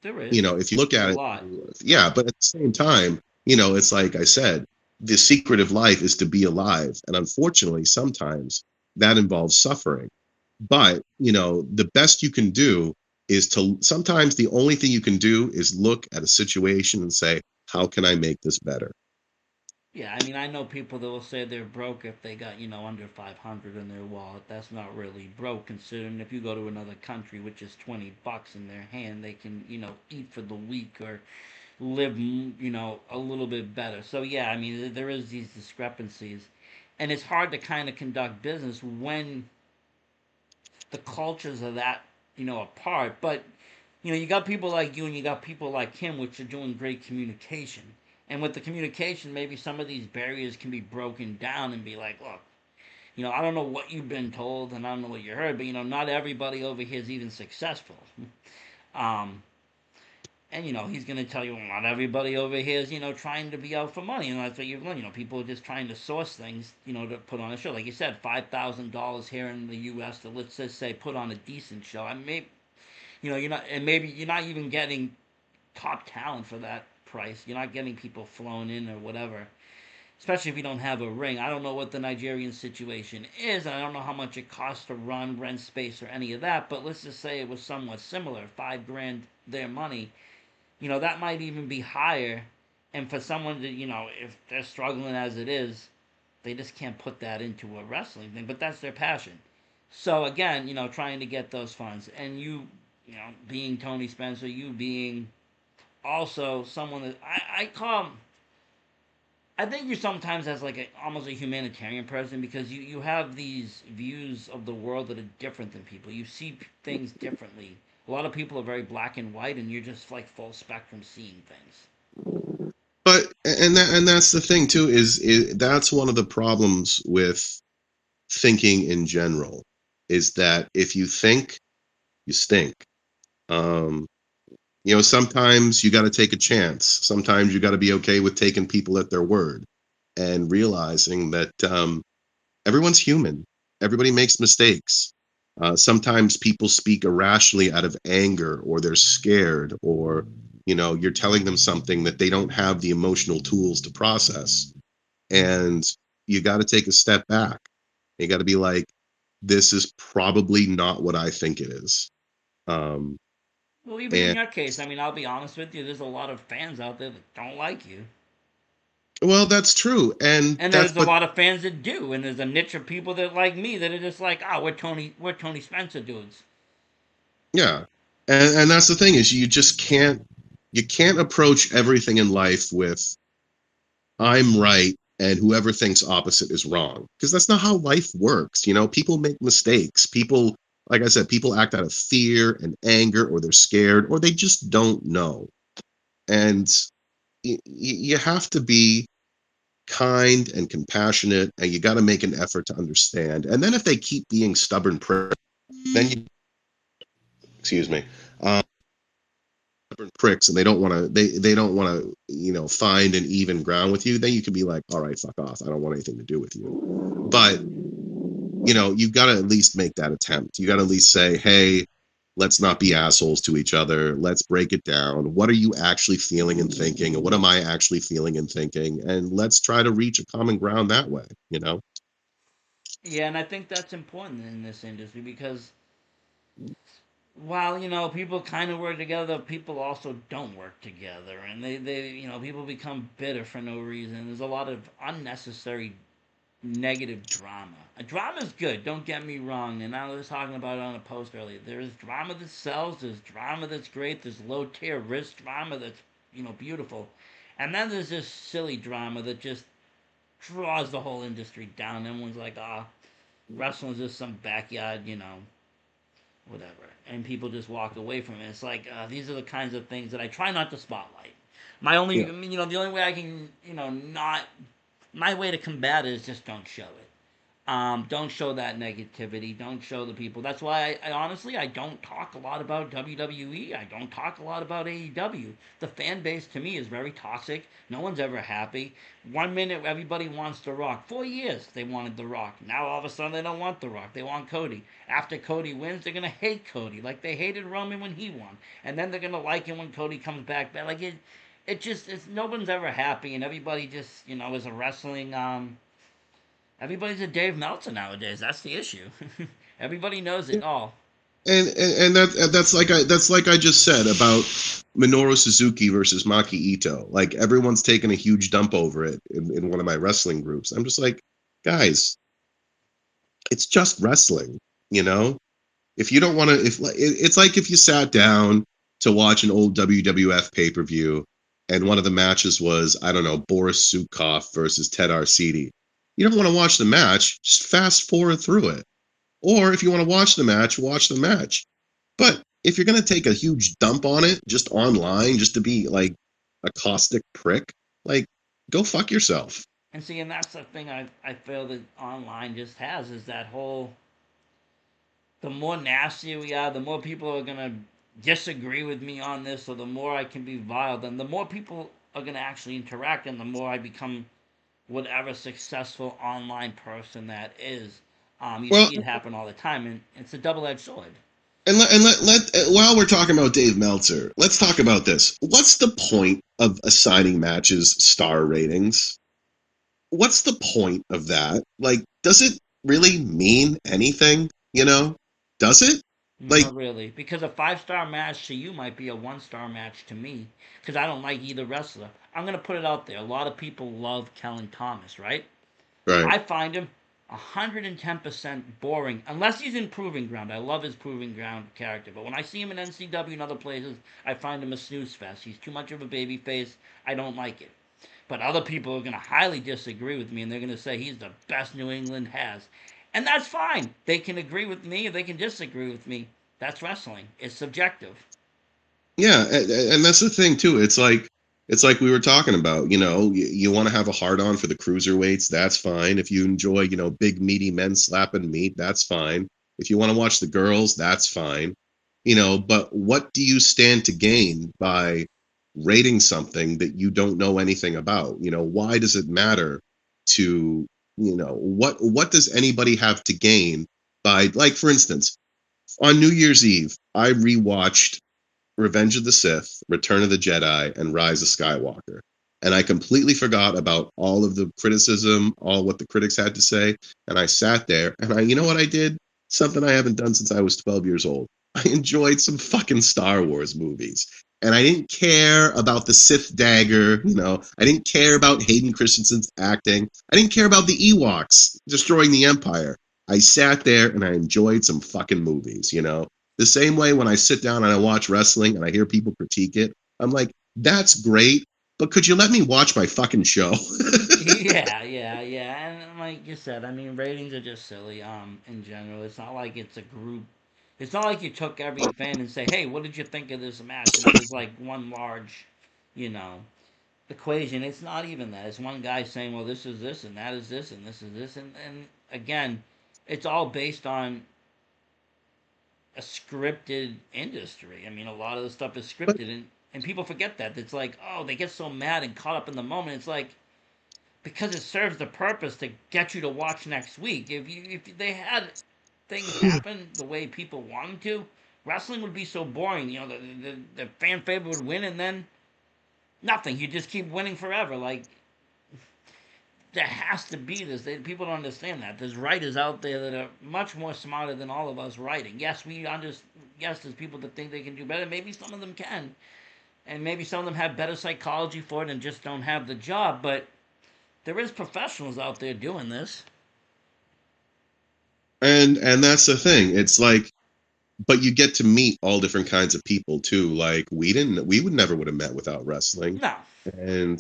there is. if you look There's a at it, lot. yeah, but at the same time, it's like I said, the secret of life is to be alive. And unfortunately, sometimes that involves suffering. But, the best you can do is to sometimes the only thing you can do is look at a situation and say, how can I make this better? Yeah, I mean, I know people that will say they're broke if they got, under 500 in their wallet. That's not really broke, considering if you go to another country, which is $20 in their hand, they can, eat for the week or live, a little bit better. So yeah, I mean, there is these discrepancies, and it's hard to kind of conduct business when the cultures are that, apart. But you got people like you and you got people like him, which are doing great communication. And with the communication, maybe some of these barriers can be broken down and be like, look, I don't know what you've been told and I don't know what you heard, but not everybody over here is even successful. Um, and he's going to tell you, well, not everybody over here is trying to be out for money, and that's what you've learned. People are just trying to source things, to put on a show. Like you said, $5,000 here in the U.S. to, let's just say, put on a decent show. I mean, maybe, you're not, and maybe you're not even getting top talent for that price. You're not getting people flown in or whatever. Especially if you don't have a ring. I don't know what the Nigerian situation is. I don't know how much it costs to run, rent space, or any of that. But let's just say it was somewhat similar. 5 grand their money. That might even be higher. And for someone to, if they're struggling as it is, they just can't put that into a wrestling thing. But that's their passion. So again, trying to get those funds. And being Tony Spencer, you being also someone that I call. I think you sometimes as like almost a humanitarian person because you have these views of the world that are different than people. You see things differently. A lot of people are very black and white, and you're just like full spectrum seeing things. But and that's the thing too is that's one of the problems with thinking in general is that if you think, you stink. Um, sometimes you got to take a chance. Sometimes you got to be okay with taking people at their word and realizing that everyone's human. Everybody makes mistakes. Sometimes people speak irrationally out of anger or they're scared or you're telling them something that they don't have the emotional tools to process. And you got to take a step back. You got to be like, this is probably not what I think it is. Um, Well, even in and your case, I mean, I'll be honest with you. There's a lot of fans out there that don't like you, well, that's true. And and that's, there's a but lot of fans that do, and there's a niche of people that like me that are just like, we're Tony Spencer dudes. yeah. And that's the thing is you can't approach everything in life with I'm right and whoever thinks opposite is wrong because that's not how life works. People make mistakes. People, like I said, people act out of fear and anger or they're scared or they just don't know. And you have to be kind and compassionate and you got to make an effort to understand. And then if they keep being stubborn pricks, then you excuse me. Pricks and they don't want to they don't want to find an even ground with you, then you can be like, all right, fuck off, I don't want anything to do with you. But you've got to at least make that attempt. You got to at least say, hey, Let's not be assholes to each other. Let's break it down. What are you actually feeling and thinking? And what am I actually feeling and thinking? And let's try to reach a common ground that way, you know? Yeah, and I think that's important in this industry because while people kind of work together, people also don't work together, and they people become bitter for no reason. There's a lot of unnecessary negative drama. A drama is good, don't get me wrong, and I was talking about it on a post earlier. There's drama that sells, there's drama that's great, there's low tier risk drama that's beautiful, and then there's this silly drama that just draws the whole industry down. Everyone's like, wrestling's just some backyard, whatever, and people just walk away from it. It's like these are the kinds of things that I try not to spotlight. My only, Yeah. I mean, the only way I can, not my way to combat it is just don't show it. Don't show that negativity. Don't show the people. That's why I honestly I don't talk a lot about WWE. I don't talk a lot about AEW. The fan base to me is very toxic. No one's ever happy. 1 minute everybody wants The Rock. 4 years they wanted The Rock. Now all of a sudden they don't want The Rock. They want Cody. After Cody wins, they're gonna hate Cody like they hated Roman when he won, and then they're gonna like him when Cody comes back. But like it just it's no one's ever happy, and everybody just is a wrestling everybody's a Dave Meltzer nowadays. That's the issue. Everybody knows it all. And that's like I just said about Minoru Suzuki versus Maki Ito. Like everyone's taking a huge dump over it in one of my wrestling groups. I'm just like, guys, it's just wrestling, you know? If you don't want to, if it's like if you sat down to watch an old WWF pay per view, and one of the matches was I don't know Boris Sukov versus Ted Arcidi. You don't want to watch the match; just fast forward through it. Or if you want to watch the match, watch the match. But if you're going to take a huge dump on it just online, just to be like a caustic prick, like go fuck yourself. And see, and that's the thing I feel that online just has is that whole the more nasty we are, the more people are gonna disagree with me on this, or the more I can be vile, then the more people are gonna actually interact, and the more I become whatever successful online person that is. You Well, see it happen all the time, and it's a double-edged sword. and let while we're talking about Dave Meltzer, let's talk about this. What's the point of assigning matches star ratings? What's the point of that? Like, does it really mean anything? You know, does it? Like, Not really, because a 5 star match to you might be a 1 star match to me, because I don't like either wrestler. I'm gonna put it out there. A lot of people love Kellen Thomas, right? right, I find him 110% boring, unless he's in Proving Ground. I love his Proving Ground character, but when I see him in NCW and other places, I find him a snooze fest. He's too much of a baby face. I don't like it. But other people are going to highly disagree with me, and they're going to say he's the best New England has. And that's fine. They can agree with me or they can disagree with me. That's wrestling. It's subjective. yeah, and that's the thing too. It's like we were talking about. You want to have a hard on for the cruiserweights, that's fine. If you enjoy, big meaty men slapping meat, that's fine. If you want to watch the girls, that's fine. But what do you stand to gain by rating something that you don't know anything about? Why does it matter to, what does anybody have to gain by, like, for instance, on New Year's Eve, I rewatched Revenge of the Sith, Return of the Jedi, and Rise of Skywalker. And I completely forgot about all of the criticism, all what the critics had to say. And I sat there and you know what I did? Something I haven't done since I was 12 years old. I enjoyed some fucking Star Wars movies. And I didn't care about the Sith dagger, I didn't care about Hayden Christensen's acting. I didn't care about the Ewoks destroying the Empire. I sat there and I enjoyed some fucking movies. The same way when I sit down and I watch wrestling and I hear people critique it, I'm like, that's great, but could you let me watch my fucking show? Yeah, yeah, yeah. And like you said, I mean, ratings are just silly. In general, it's not like it's a group. It's not like you took every fan and say, "Hey, what did you think of this match?" And it was like one large, you know, equation. It's not even that. It's one guy saying, "Well, this is this, and that is this, and this is this," and again, it's all based on a scripted industry. I mean, a lot of the stuff is But scripted, and people forget that. It's like, oh, they get so mad and caught up in the moment. It's like because it serves the purpose to get you to watch next week. If they had things happen the way people want them to, Wrestling would be so boring. You know, the fan favorite would win, and then nothing. You just keep winning forever. Like there has to be this. People don't understand that. There's writers out there that are much more smarter than all of us writing. Yes, we understand. Yes, there's people that think they can do better. Maybe some of them can, and maybe some of them have better psychology for it and just don't have the job. But there is professionals out there doing this. And that's the thing. It's like, but you get to meet all different kinds of people too. Like we would never would have met without wrestling. No, And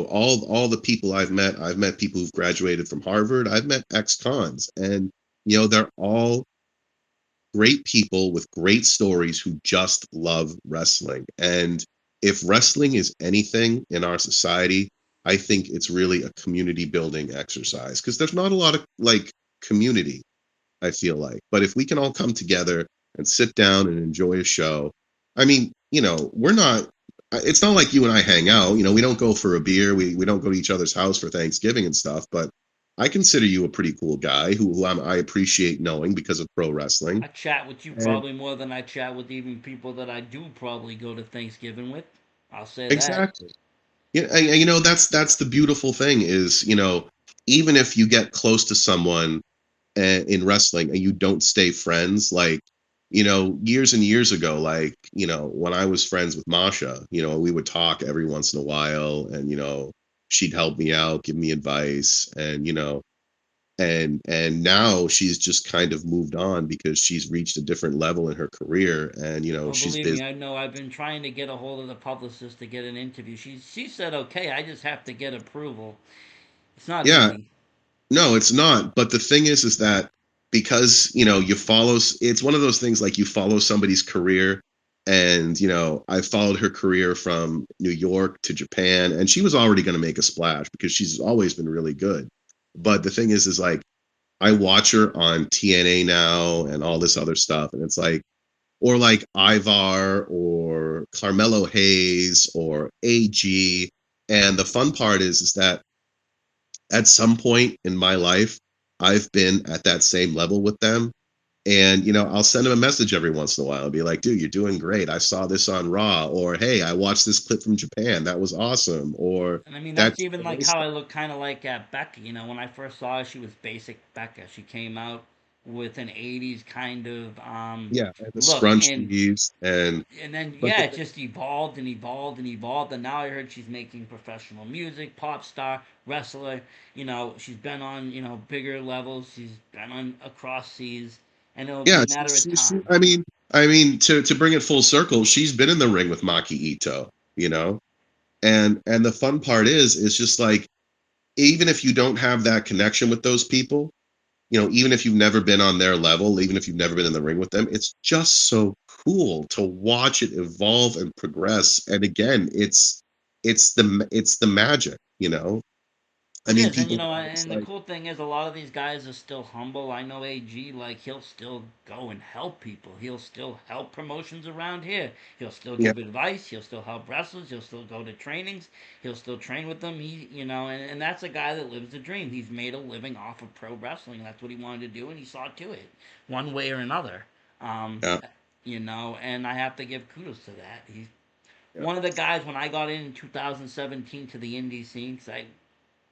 all the people I've met people who've graduated from Harvard. I've met ex-cons, and they're all great people with great stories who just love wrestling. And if wrestling is anything in our society, I think it's really a community building exercise because there's not a lot of like community, I feel like. But if we can all come together and sit down and enjoy a show, I mean, we're not. It's not like you and I hang out. We don't go for a beer. We don't go to each other's house for Thanksgiving and stuff. But I consider you a pretty cool guy I appreciate knowing because of pro wrestling. I chat with you And probably more than I chat with even people that I do probably go to Thanksgiving with. I'll say that. exactly. Yeah, and that's the beautiful thing is even if you get close to someone in wrestling and you don't stay friends like years and years ago like when I was friends with Masha we would talk every once in a while and she'd help me out give me advice and and now she's just kind of moved on because she's reached a different level in her career and Oh, she's believe me, busy. I know. I've been trying to get a hold of the publicist to get an interview. She said okay. I just have to get approval. It's not Yeah, easy. no, it's not. But the thing is that because you follow, it's one of those things like you follow somebody's career, and I followed her career from New York to Japan, and she was already going to make a splash because she's always been really good. But the thing is like I watch her on TNA now and all this other stuff, and it's like, or like Ivar or Carmelo Hayes or AG. And the fun part is that at some point in my life, I've been at that same level with them. And, I'll send them a message every once in a while and be like, dude, you're doing great. I saw this on Raw. Or, hey, I watched this clip from Japan. That was awesome. Or And I mean, that that's even like TNA how stuff. I look kind of like at Becca. You know, when I first saw her, she was basic Becca. She came out with an 80s kind of Yeah. And the look. scrunchies. And then, But yeah, it just evolved and evolved and evolved. And now I heard she's making professional music, pop star, wrestler. You know, she's been on, bigger levels. She's been on across seas. And it'll be yeah, a matter of time. I mean, to bring it full circle, she's been in the ring with Maki Ito, and the fun part is just like, even if you don't have that connection with those people, even if you've never been on their level, even if you've never been in the ring with them, it's just so cool to watch it evolve and progress. And again, it's the magic. I It mean, is, and people now it's and the like, cool thing is, a lot of these guys are still humble. I know AG, like he'll still go and help people. He'll still help promotions around here. He'll still yeah, give advice. He'll still help wrestlers. He'll still go to trainings. He'll still train with them. And that's a guy that lives the dream. He's made a living off of pro wrestling. That's what he wanted to do, and he saw to it, one way or another. Um, yeah, and I have to give kudos to that. He's yeah, one of the guys when I got in 2017 to the indie scene. 'Cause I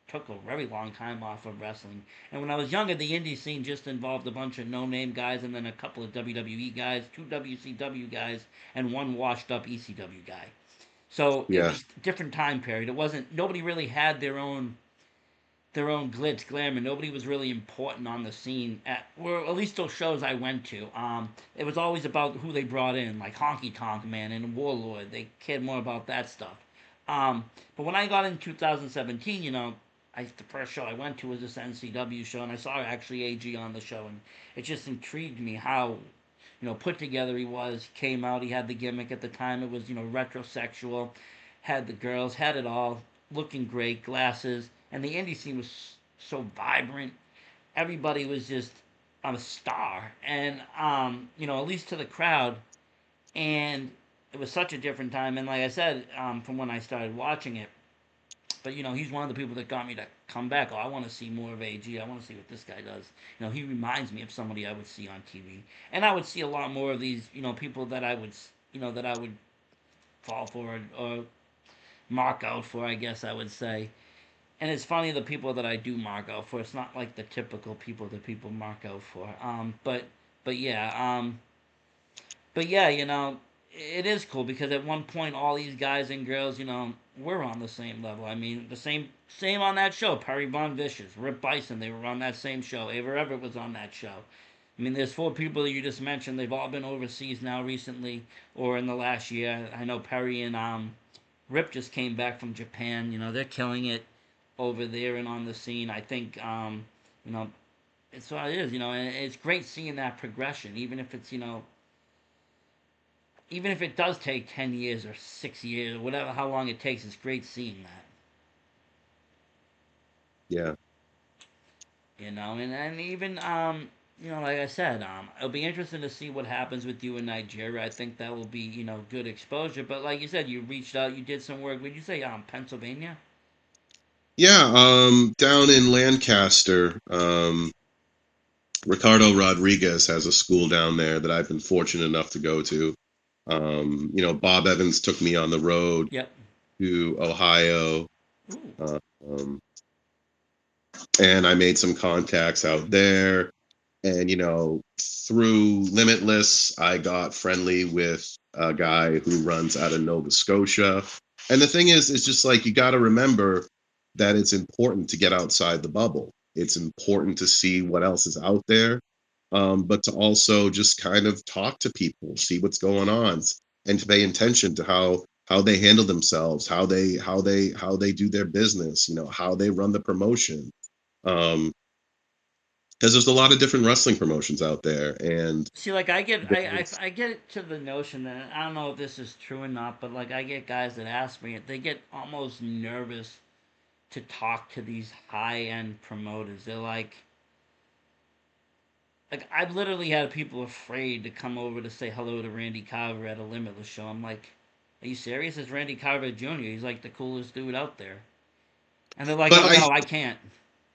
took a very long time off of wrestling. And when I was younger, the indie scene just involved a bunch of no-name guys and then a couple of WWE guys, two WCW guys, and one washed-up ECW guy. So it yeah, was a different time period. It wasn't nobody really had their own glitz glamour. Nobody was really important on the scene or at least those shows I went to. It was always about who they brought in, like Honky Tonk Man and Warlord. They cared more about that stuff. But when I got in 2017, the first show I went to was this NCW show, and I saw actually AG on the show, and it just intrigued me how put together he was. Came out, he had the gimmick at the time. It was retrosexual, had the girls, had it all, looking great, glasses, and the indie scene was so vibrant. Everybody was just a star, and at least to the crowd, and it was such a different time. And like I said, from when I started watching it, but he's one of the people that got me to come back. Oh, I want to see more of AG. I want to see what this guy does. He reminds me of somebody I would see on TV, and I would see a lot more of these, people that I would fall for, or mark out for, I guess I would say. And it's funny, the people that I do mark out for, it's not like the typical people that people mark out for. But yeah, it is cool because at one point all these guys and girls, were on the same level. I mean, the same on that show. Perry Von Vicious, Rip Bison, they were on that same show. Ava Everett was on that show. I mean, there's four people that you just mentioned. They've all been overseas now recently or in the last year. I know Perry and Rip just came back from Japan. They're killing it over there and on the scene. I think you know it's what it is. And it's great seeing that progression, even if it does take 10 years or 6 years or whatever, how long it takes. It's great seeing that. Yeah. And even like I said, it'll be interesting to see what happens with you in Nigeria. I think that will be good exposure. But like you said, you reached out, you did some work. Would you say Pennsylvania? Yeah, down in Lancaster, Ricardo Rodriguez has a school down there that I've been fortunate enough to go to. Bob Evans took me on the road Yep. to Ohio, Ooh. um, and I made some contacts out there. And, through Limitless, I got friendly with a guy who runs out of Nova Scotia. And the thing is, it's just like you got to remember that it's important to get outside the bubble. It's important to see what else is out there, but to also just kind of talk to people, see what's going on, and to pay attention to how they handle themselves, how they do their business, how they run the promotion. Because there's a lot of different wrestling promotions out there, and See, like I get, there's I get it to the notion that I don't know if this is true or not, but like I get guys that ask me, they get almost nervous to talk to these high end promoters. They're like I've literally had people afraid to come over to say hello to Randy Carver at a Limitless show. I'm like, are you serious? It's Randy Carver Jr. He's like the coolest dude out there, and they're like, but oh I no, I can't.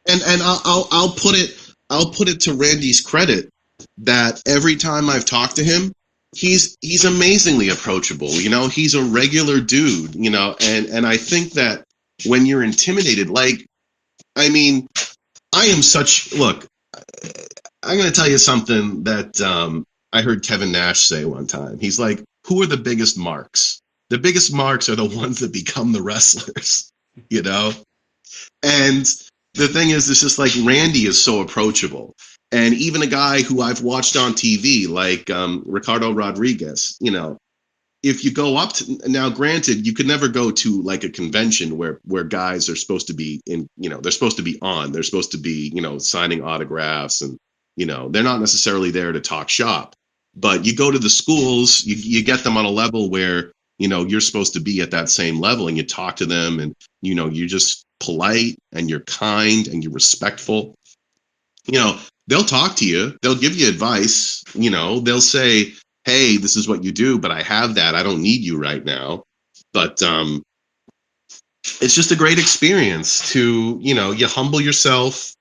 and I'll put it to Randy's credit that every time I've talked to him, he's amazingly approachable. He's a regular dude. And I think that when you're intimidated, like, I mean, I am such look. I'm going to tell you something that I heard Kevin Nash say one time. He's like, "Who are the biggest marks? The biggest marks are the ones that become the wrestlers." You know, and the thing is, it's just like Randy is so approachable. And even a guy who I've watched on TV, like Ricardo Rodriguez, if you go up to now, granted, you could never go to like a convention where guys are supposed to be in, they're supposed to be on, they're supposed to be, signing autographs and, they're not necessarily there to talk shop. But you go to the schools, you get them on a level where, you're supposed to be at that same level and you talk to them and, you're just polite and you're kind and you're respectful. They'll talk to you, they'll give you advice, they'll say, hey, this is what you do, but I have that. I don't need you right now. But it's just a great experience to, you humble yourself,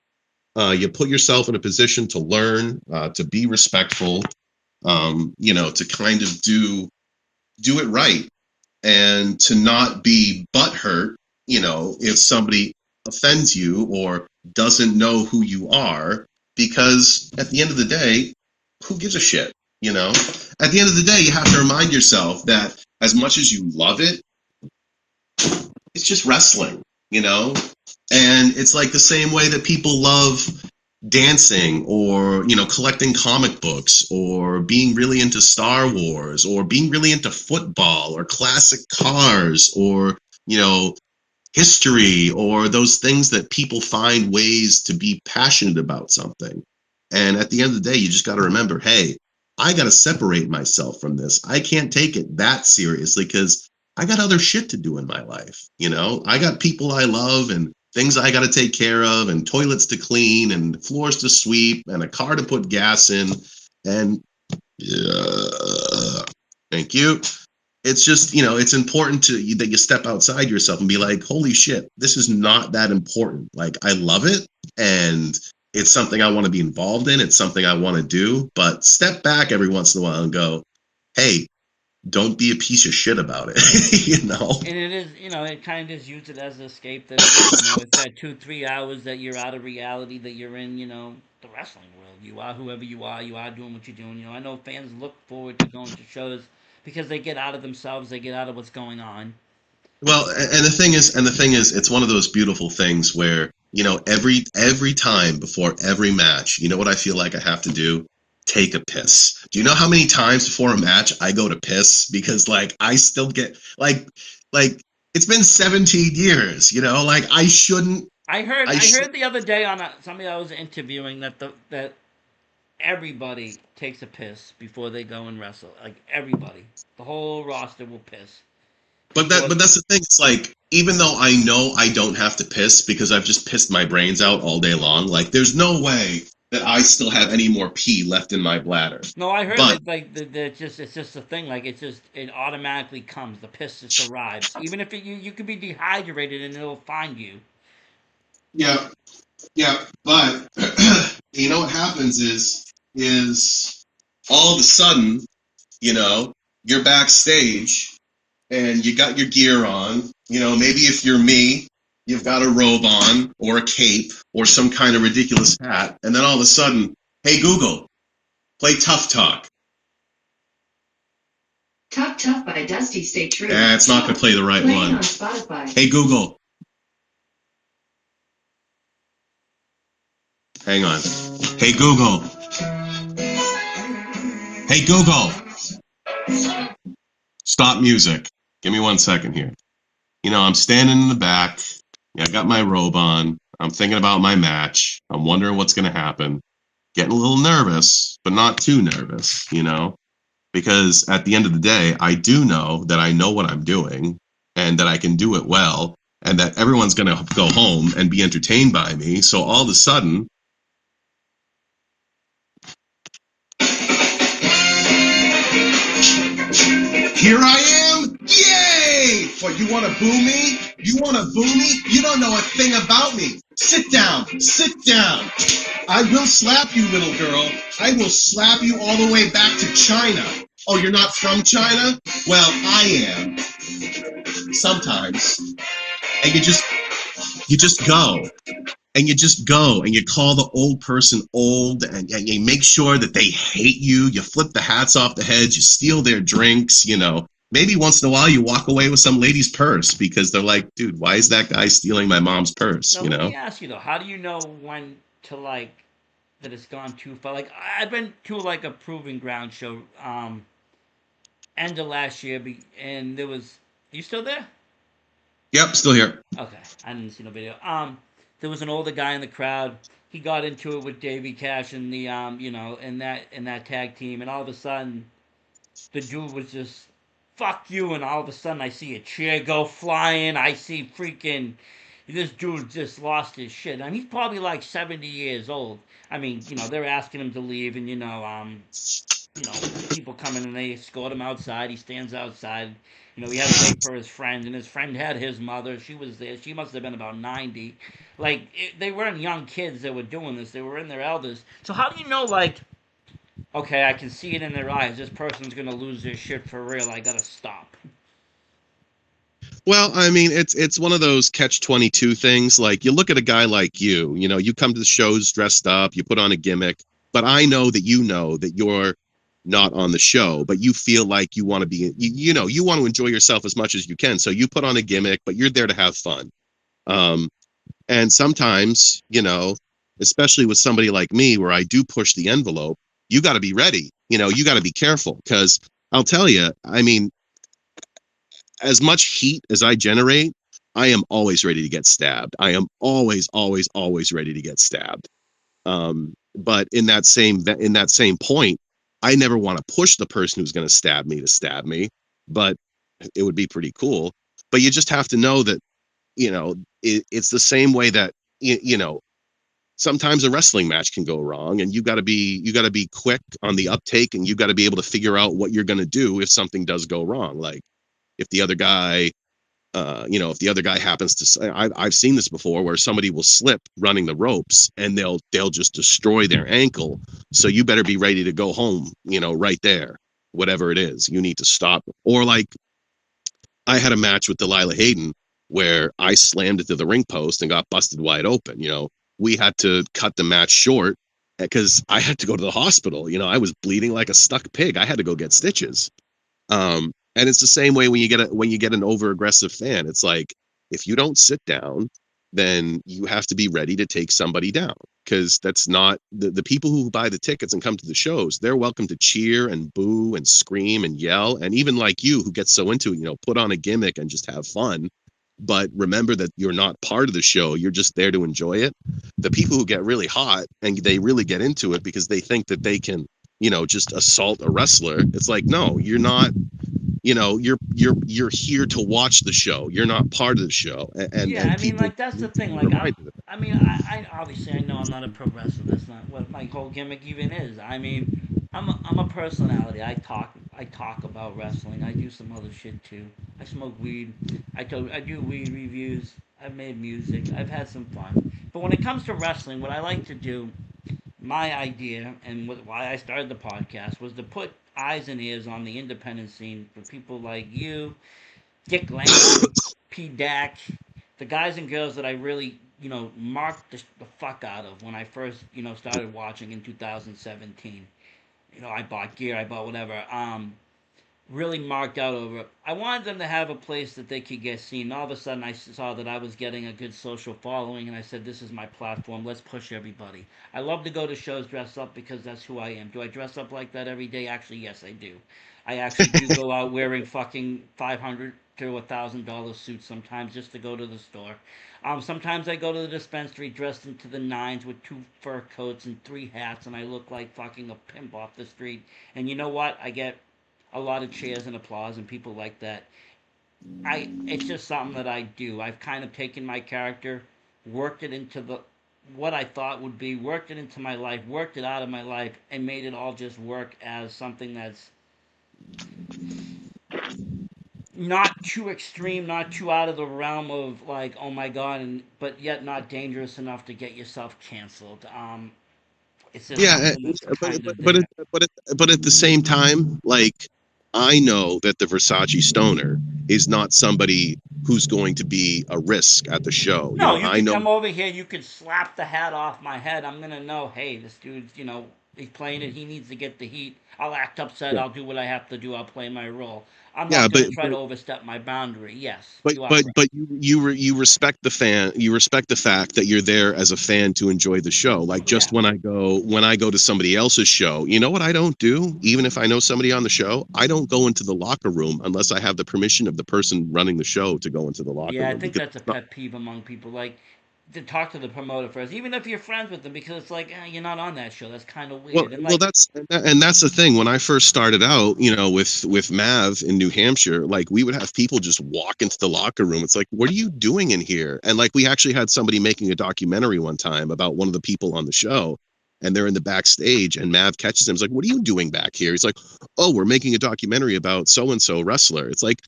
you put yourself in a position to learn, to be respectful, to kind of do it right and to not be butthurt, if somebody offends you or doesn't know who you are, because at the end of the day, who gives a shit? At the end of the day, you have to remind yourself that as much as you love it, it's just wrestling, and it's like the same way that people love dancing or, collecting comic books or being really into Star Wars or being really into football or classic cars or, history or those things that people find ways to be passionate about something. And at the end of the day, you just got to remember, hey, I got to separate myself from this. I can't take it that seriously because I got other shit to do in my life. I got people I love and things I got to take care of and toilets to clean and floors to sweep and a car to put gas in. And thank you. it's just, it's important that you step outside yourself and be like, holy shit, this is not that important. Like, I love it, and it's something I want to be involved in. It's something I want to do, but step back every once in a while and go, hey, don't be a piece of shit about it. And it is, it kind of just use it as an escape that it is. It's that 2, 3 hours that you're out of reality, that you're in, the wrestling world. You are whoever you are doing what you're doing. I know fans look forward to going to shows because they get out of themselves, they get out of what's going on. Well, and the thing is, it's one of those beautiful things where, every time before every match, you know what I feel like I have to do? Take a piss. Do you know how many times before a match I go to piss? Because like I still get like it's been 17 years, like I shouldn't I heard I I should heard the other day on somebody I was interviewing that everybody takes a piss before they go and wrestle. Like everybody, the whole roster will piss before. but that's the thing. It's like, even though I know I don't have to piss because I've just pissed my brains out all day long, like there's no way that I still have any more pee left in my bladder. No, I heard But that like it's just a thing. Like it automatically comes. The piss just arrives. Even if you could be dehydrated and it'll find you. yeah, yeah, but what happens is all of a sudden, you know, you're backstage and you got your gear on. Maybe if you're me, you've got a robe on or a cape or some kind of ridiculous hat, and then all of a sudden, hey Google, play Tough Talk. Tough Tough by Dusty Stay True. It's not going to play the right Playing one. on Spotify. Hey Google. Hang on. Hey Google. Hey Google. Stop music. Give me 1 second here. I'm standing in the back. I got my robe on. I'm thinking about my match. I'm wondering what's going to happen. Getting a little nervous, but not too nervous, because at the end of the day, I do know that I know what I'm doing and that I can do it well and that everyone's going to go home and be entertained by me. So all of a sudden, here I am. Yay! What, you want to boo me? You want to boo me? You don't know a thing about me. Sit down. Sit down. I will slap you, little girl. I will slap you all the way back to China. Oh, you're not from China? Well, I am. Sometimes. And you just go. And you just go and you call the old person old, and you make sure that they hate you. You flip the hats off the heads. You steal their drinks, Maybe once in a while you walk away with some lady's purse because they're like, dude, why is that guy stealing my mom's purse? Now, let me ask you though, how do you know when to that it's gone too far? Like I've been to like a proving ground show end of last year, and there was. Are you still there? Yep, still here. Okay, I didn't see no video. There was an older guy in the crowd. He got into it with Davey Cash and the in that tag team, and all of a sudden, the dude was just fuck you, and all of a sudden I see a chair go flying. I see freaking this dude just lost his shit. I mean, he's probably like 70 years old. I mean, they're asking him to leave, and people come in and they escort him outside. He stands outside. He had to wait for his friend, and his friend had his mother. She was there. She must have been about 90. They weren't young kids that were doing this. They were in their elders. So how do you know, okay, I can see it in their eyes. This person's going to lose their shit for real. I got to stop. Well, I mean, it's one of those catch-22 things. Like, you look at a guy like you come to the shows dressed up, you put on a gimmick, but I know that you're not on the show, but you feel like you want to be, you want to enjoy yourself as much as you can. So you put on a gimmick, but you're there to have fun. And sometimes, especially with somebody like me, where I do push the envelope, you got to be ready. You got to be careful, because I'll tell you, I mean, as much heat as I generate, I am always ready to get stabbed. I am always, always, always ready to get stabbed. But in that same point, I never want to push the person who's going to stab me, but it would be pretty cool. But you just have to know that, it's the same way that, sometimes a wrestling match can go wrong, and you got to be quick on the uptake, and you got to be able to figure out what you're going to do if something does go wrong. Like, if the other guy, if the other guy happens to, I've seen this before where somebody will slip running the ropes and they'll just destroy their ankle. So you better be ready to go home, right there, whatever it is, you need to stop. Or like I had a match with Delilah Hayden where I slammed it to the ring post and got busted wide open. We had to cut the match short because I had to go to the hospital. I was bleeding like a stuck pig. I had to go get stitches. And it's the same way when you get an over aggressive fan. It's like if you don't sit down, then you have to be ready to take somebody down because that's not the people who buy the tickets and come to the shows. They're welcome to cheer and boo and scream and yell, and even like you who gets so into it, put on a gimmick and just have fun. But remember that you're not part of the show. You're just there to enjoy it. The people who get really hot and they really get into it because they think that they can, just assault a wrestler. It's like, no, you're not. You're here to watch the show. You're not part of the show, and Yeah, and I mean, people like that's the need to thing. be Like reminded of I mean, I obviously I know I'm not a pro wrestler. That's not what my whole gimmick even is. I mean, I'm a personality. I talk about wrestling. I do some other shit too. I smoke weed. I do weed reviews. I've made music. I've had some fun. But when it comes to wrestling, what I like to do, my idea and why I started the podcast was to put eyes and ears on the independent scene for people like you, Dick Lane, P. Dak, the guys and girls that I really, marked the fuck out of when I first, started watching in 2017. I bought gear, I bought whatever. Really marked out over it. I wanted them to have a place that they could get seen. All of a sudden, I saw that I was getting a good social following, and I said, "This is my platform. Let's push everybody." I love to go to shows dressed up because that's who I am. Do I dress up like that every day? Actually, yes, I do. I actually do go out wearing fucking $500 to $1,000 suits sometimes just to go to the store. Sometimes I go to the dispensary dressed into the nines with two fur coats and three hats, and I look like fucking a pimp off the street. And you know what? I get a lot of cheers and applause and people like that. It's just something that I do. I've kind of taken my character, worked it into the what I thought would be, worked it into my life, worked it out of my life, and made it all just work as something that's not too extreme, not too out of the realm of like, oh my god, and but yet not dangerous enough to get yourself canceled. It's just Yeah, something that's but kind but of but there. it, but it, but at the same time, like I know that the Versace Stoner is not somebody who's going to be a risk at the show. No, you I could know. come over here. You could slap the hat off my head. I'm gonna know. Hey, this dude's he's playing it. He needs to get the heat. I'll act upset. Yeah, I'll do what I have to do. I'll play my role. I'm yeah, not gonna try to overstep my boundary. Yes, you are correct. but you respect the fan. You respect the fact that you're there as a fan to enjoy the show. Like Yeah, just when I go to somebody else's show, you know what I don't do? Even if I know somebody on the show, I don't go into the locker room unless I have the permission of the person running the show to go into the locker yeah. I room think because that's a pet peeve among people. Like to talk to the promoter first, even if you're friends with them, because it's like you're not on that show. That's kind of well, weird. And well, like, that's the thing. When I first started out, with Mav in New Hampshire, like we would have people just walk into the locker room. It's like, what are you doing in here? And like we actually had somebody making a documentary one time about one of the people on the show, and they're in the backstage, and Mav catches him. He's like, "What are you doing back here?" He's like, "Oh, we're making a documentary about so and so wrestler." It's like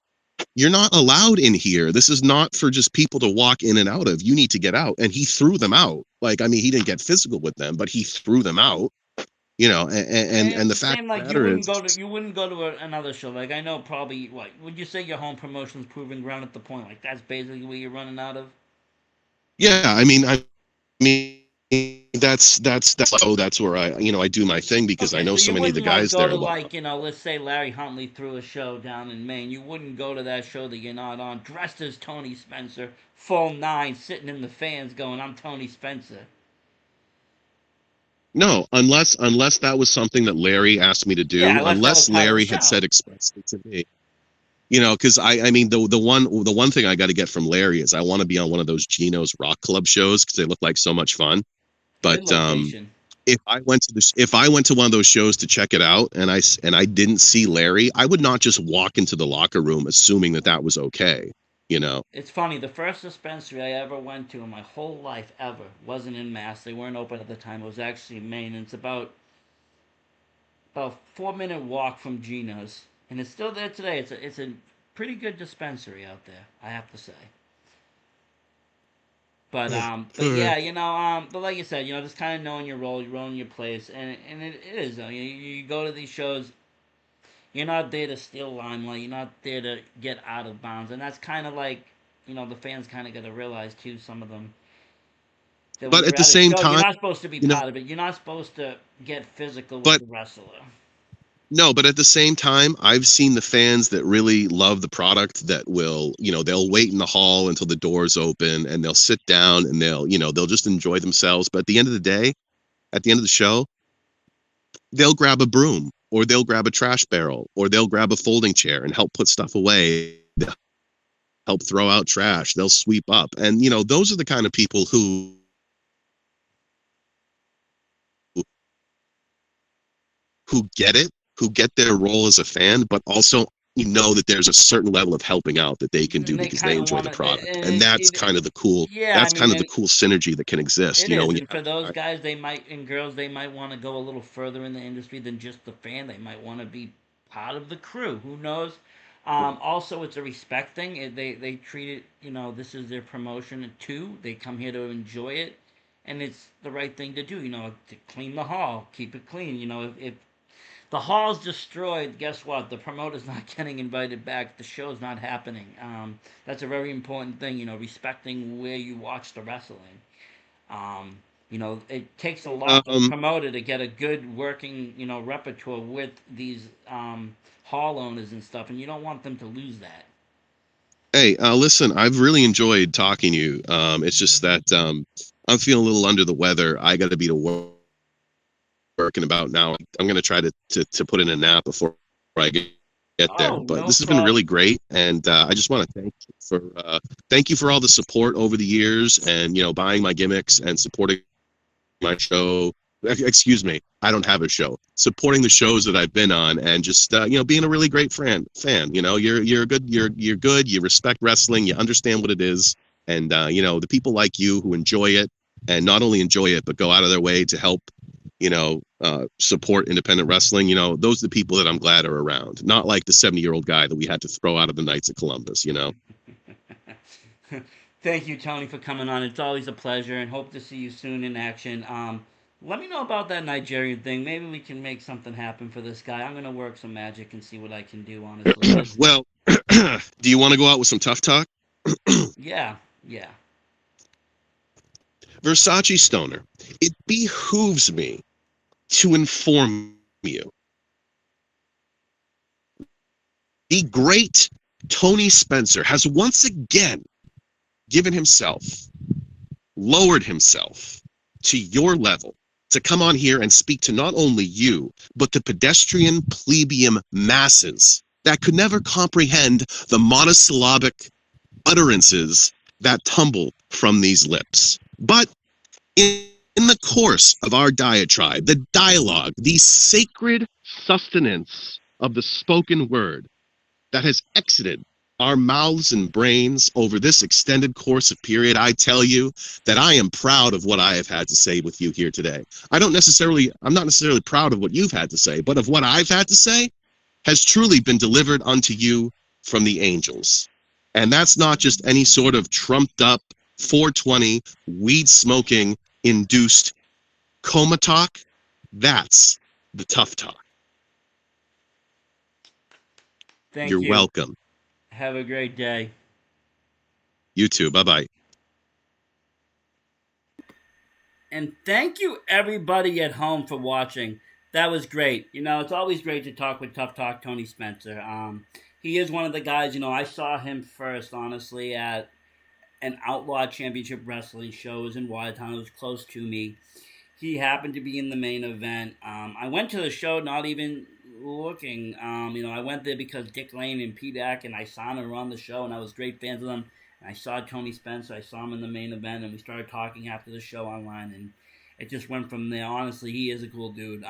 you're not allowed in here. This is not for just people to walk in and out of. You need to get out. And he threw them out. Like, I mean, he didn't get physical with them, but he threw them out, and and it's the the fact same. of the Like matter is, you wouldn't go to another show. Like I know probably what would you say your home promotion's proving ground at the point? Like that's basically what you're running out of. yeah, I mean, that's where I do my thing because I Okay, know so so you many of the wouldn't like guys go there. to like let's say Larry Huntley threw a show down in Maine. You wouldn't go to that show that you're not on, dressed as Tony Spencer, full nine, sitting in the fans, going, "I'm Tony Spencer." No, unless that was something that Larry asked me to Yeah, do, unless that was unless part of the Larry had show. said expressly to me, because I mean the one thing I got to get from Larry is I want to be on one of those Geno's Rock Club shows because they look like so much fun. Good But location. if I went to one of those shows to check it out and I didn't see Larry, I would not just walk into the locker room assuming that that was okay. You know? It's funny. The first dispensary I ever went to in my whole life ever wasn't in Mass. They weren't open at the time. It was actually in Maine. And it's about 4 minute walk from Gina's, and it's still there today. It's a pretty good dispensary out there, I have to say. But All but right. yeah, but like you said, just kind of knowing your role, your role in your place, and it is though. You go to these shows, you're not there to steal limelight, you're not there to get out of bounds, and that's kind of like, the fans kind of got to realize too. Some of them, that when But you're at the at a same show, you're time, not supposed to be you know, part of it. You're not supposed to get physical with but the wrestler. no, but at the same time, I've seen the fans that really love the product that will, they'll wait in the hall until the doors open and they'll sit down and they'll just enjoy themselves. But at the end of the day, at the end of the show, they'll grab a broom or they'll grab a trash barrel or they'll grab a folding chair and help put stuff away. They'll help throw out trash. They'll sweep up. And, those are the kind of people who get it, who get their role as a fan, but also that there's a certain level of helping out that they can And do they because they kind of enjoy want the to, product. and And yeah, I that's mean, kind of the and cool synergy that can exist, it is, when you and for have those guys, and girls, they might want to go a little further in the industry than just the fan. They might want to be part of the crew. Who knows? Also, it's a respect thing. They treat it, this is their promotion too. They come here to enjoy it, and it's the right thing to do. To clean the hall, keep it clean. If the hall's destroyed, guess what? The promoter's not getting invited back. The show's not happening. That's a very important thing. Respecting where you watch the wrestling. It takes a lot for a um promoter to get a good working, repertoire with these hall owners and stuff, and you don't want them to lose that. hey, listen, I've really enjoyed talking to you. It's just that I'm feeling a little under the weather. I got to be to work in about now. I'm going to try to put in a nap before I get there. Oh, But no this has been really problem. great, and I just want to thank you for all the support over the years, and buying my gimmicks and supporting my show. Excuse me, I don't have a show. Supporting the shows that I've been on, and just being a really great fan. You're good. You're good. You respect wrestling. You understand what it is, and the people like you who enjoy it, and not only enjoy it but go out of their way to help. Support independent wrestling. Those are the people that I'm glad are around. Not like the 70-year-old guy that we had to throw out of the Knights of Columbus. Thank you, Tony, for coming on. It's always a pleasure, and hope to see you soon in action. Let me know about that Nigerian thing. Maybe we can make something happen for this guy. I'm gonna work some magic and see what I can do. Honestly, Well, do you want to go out with some tough talk? yeah, yeah. Versace Stoner, it behooves me to inform you. The great Tony Spencer has once again given himself, lowered himself to your level to come on here and speak to not only you, but the pedestrian plebeian masses that could never comprehend the monosyllabic utterances that tumble from these lips. But in the course of our diatribe, the dialogue, the sacred sustenance of the spoken word that has exited our mouths and brains over this extended course of period, I tell you that I am proud of what I have had to say with you here today. I'm not necessarily proud of what you've had to say, but of what I've had to say has truly been delivered unto you from the angels. And that's not just any sort of trumped up 420 weed smoking induced coma talk. That's the tough talk. Thank You're you. welcome. Have a great day. You too. Bye bye. And thank you, everybody at home, for watching. That was great. It's always great to talk with Tough Talk Tony Spencer. He is one of the guys, I saw him first, honestly, at an Outlaw Championship Wrestling show. It was in Watertown. It was close to me. He happened to be in the main event. I went to the show not even looking. I went there because Dick Lane and Pete Ack and Isana were on the show, and I was great fans of them. And I saw Tony Spencer. I saw him in the main event, and we started talking after the show online, and it just went from there. Honestly, he is a cool dude.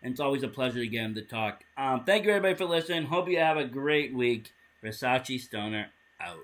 And it's always a pleasure to get him to talk. Thank you, everybody, for listening. Hope you have a great week. Versace Stoner, out.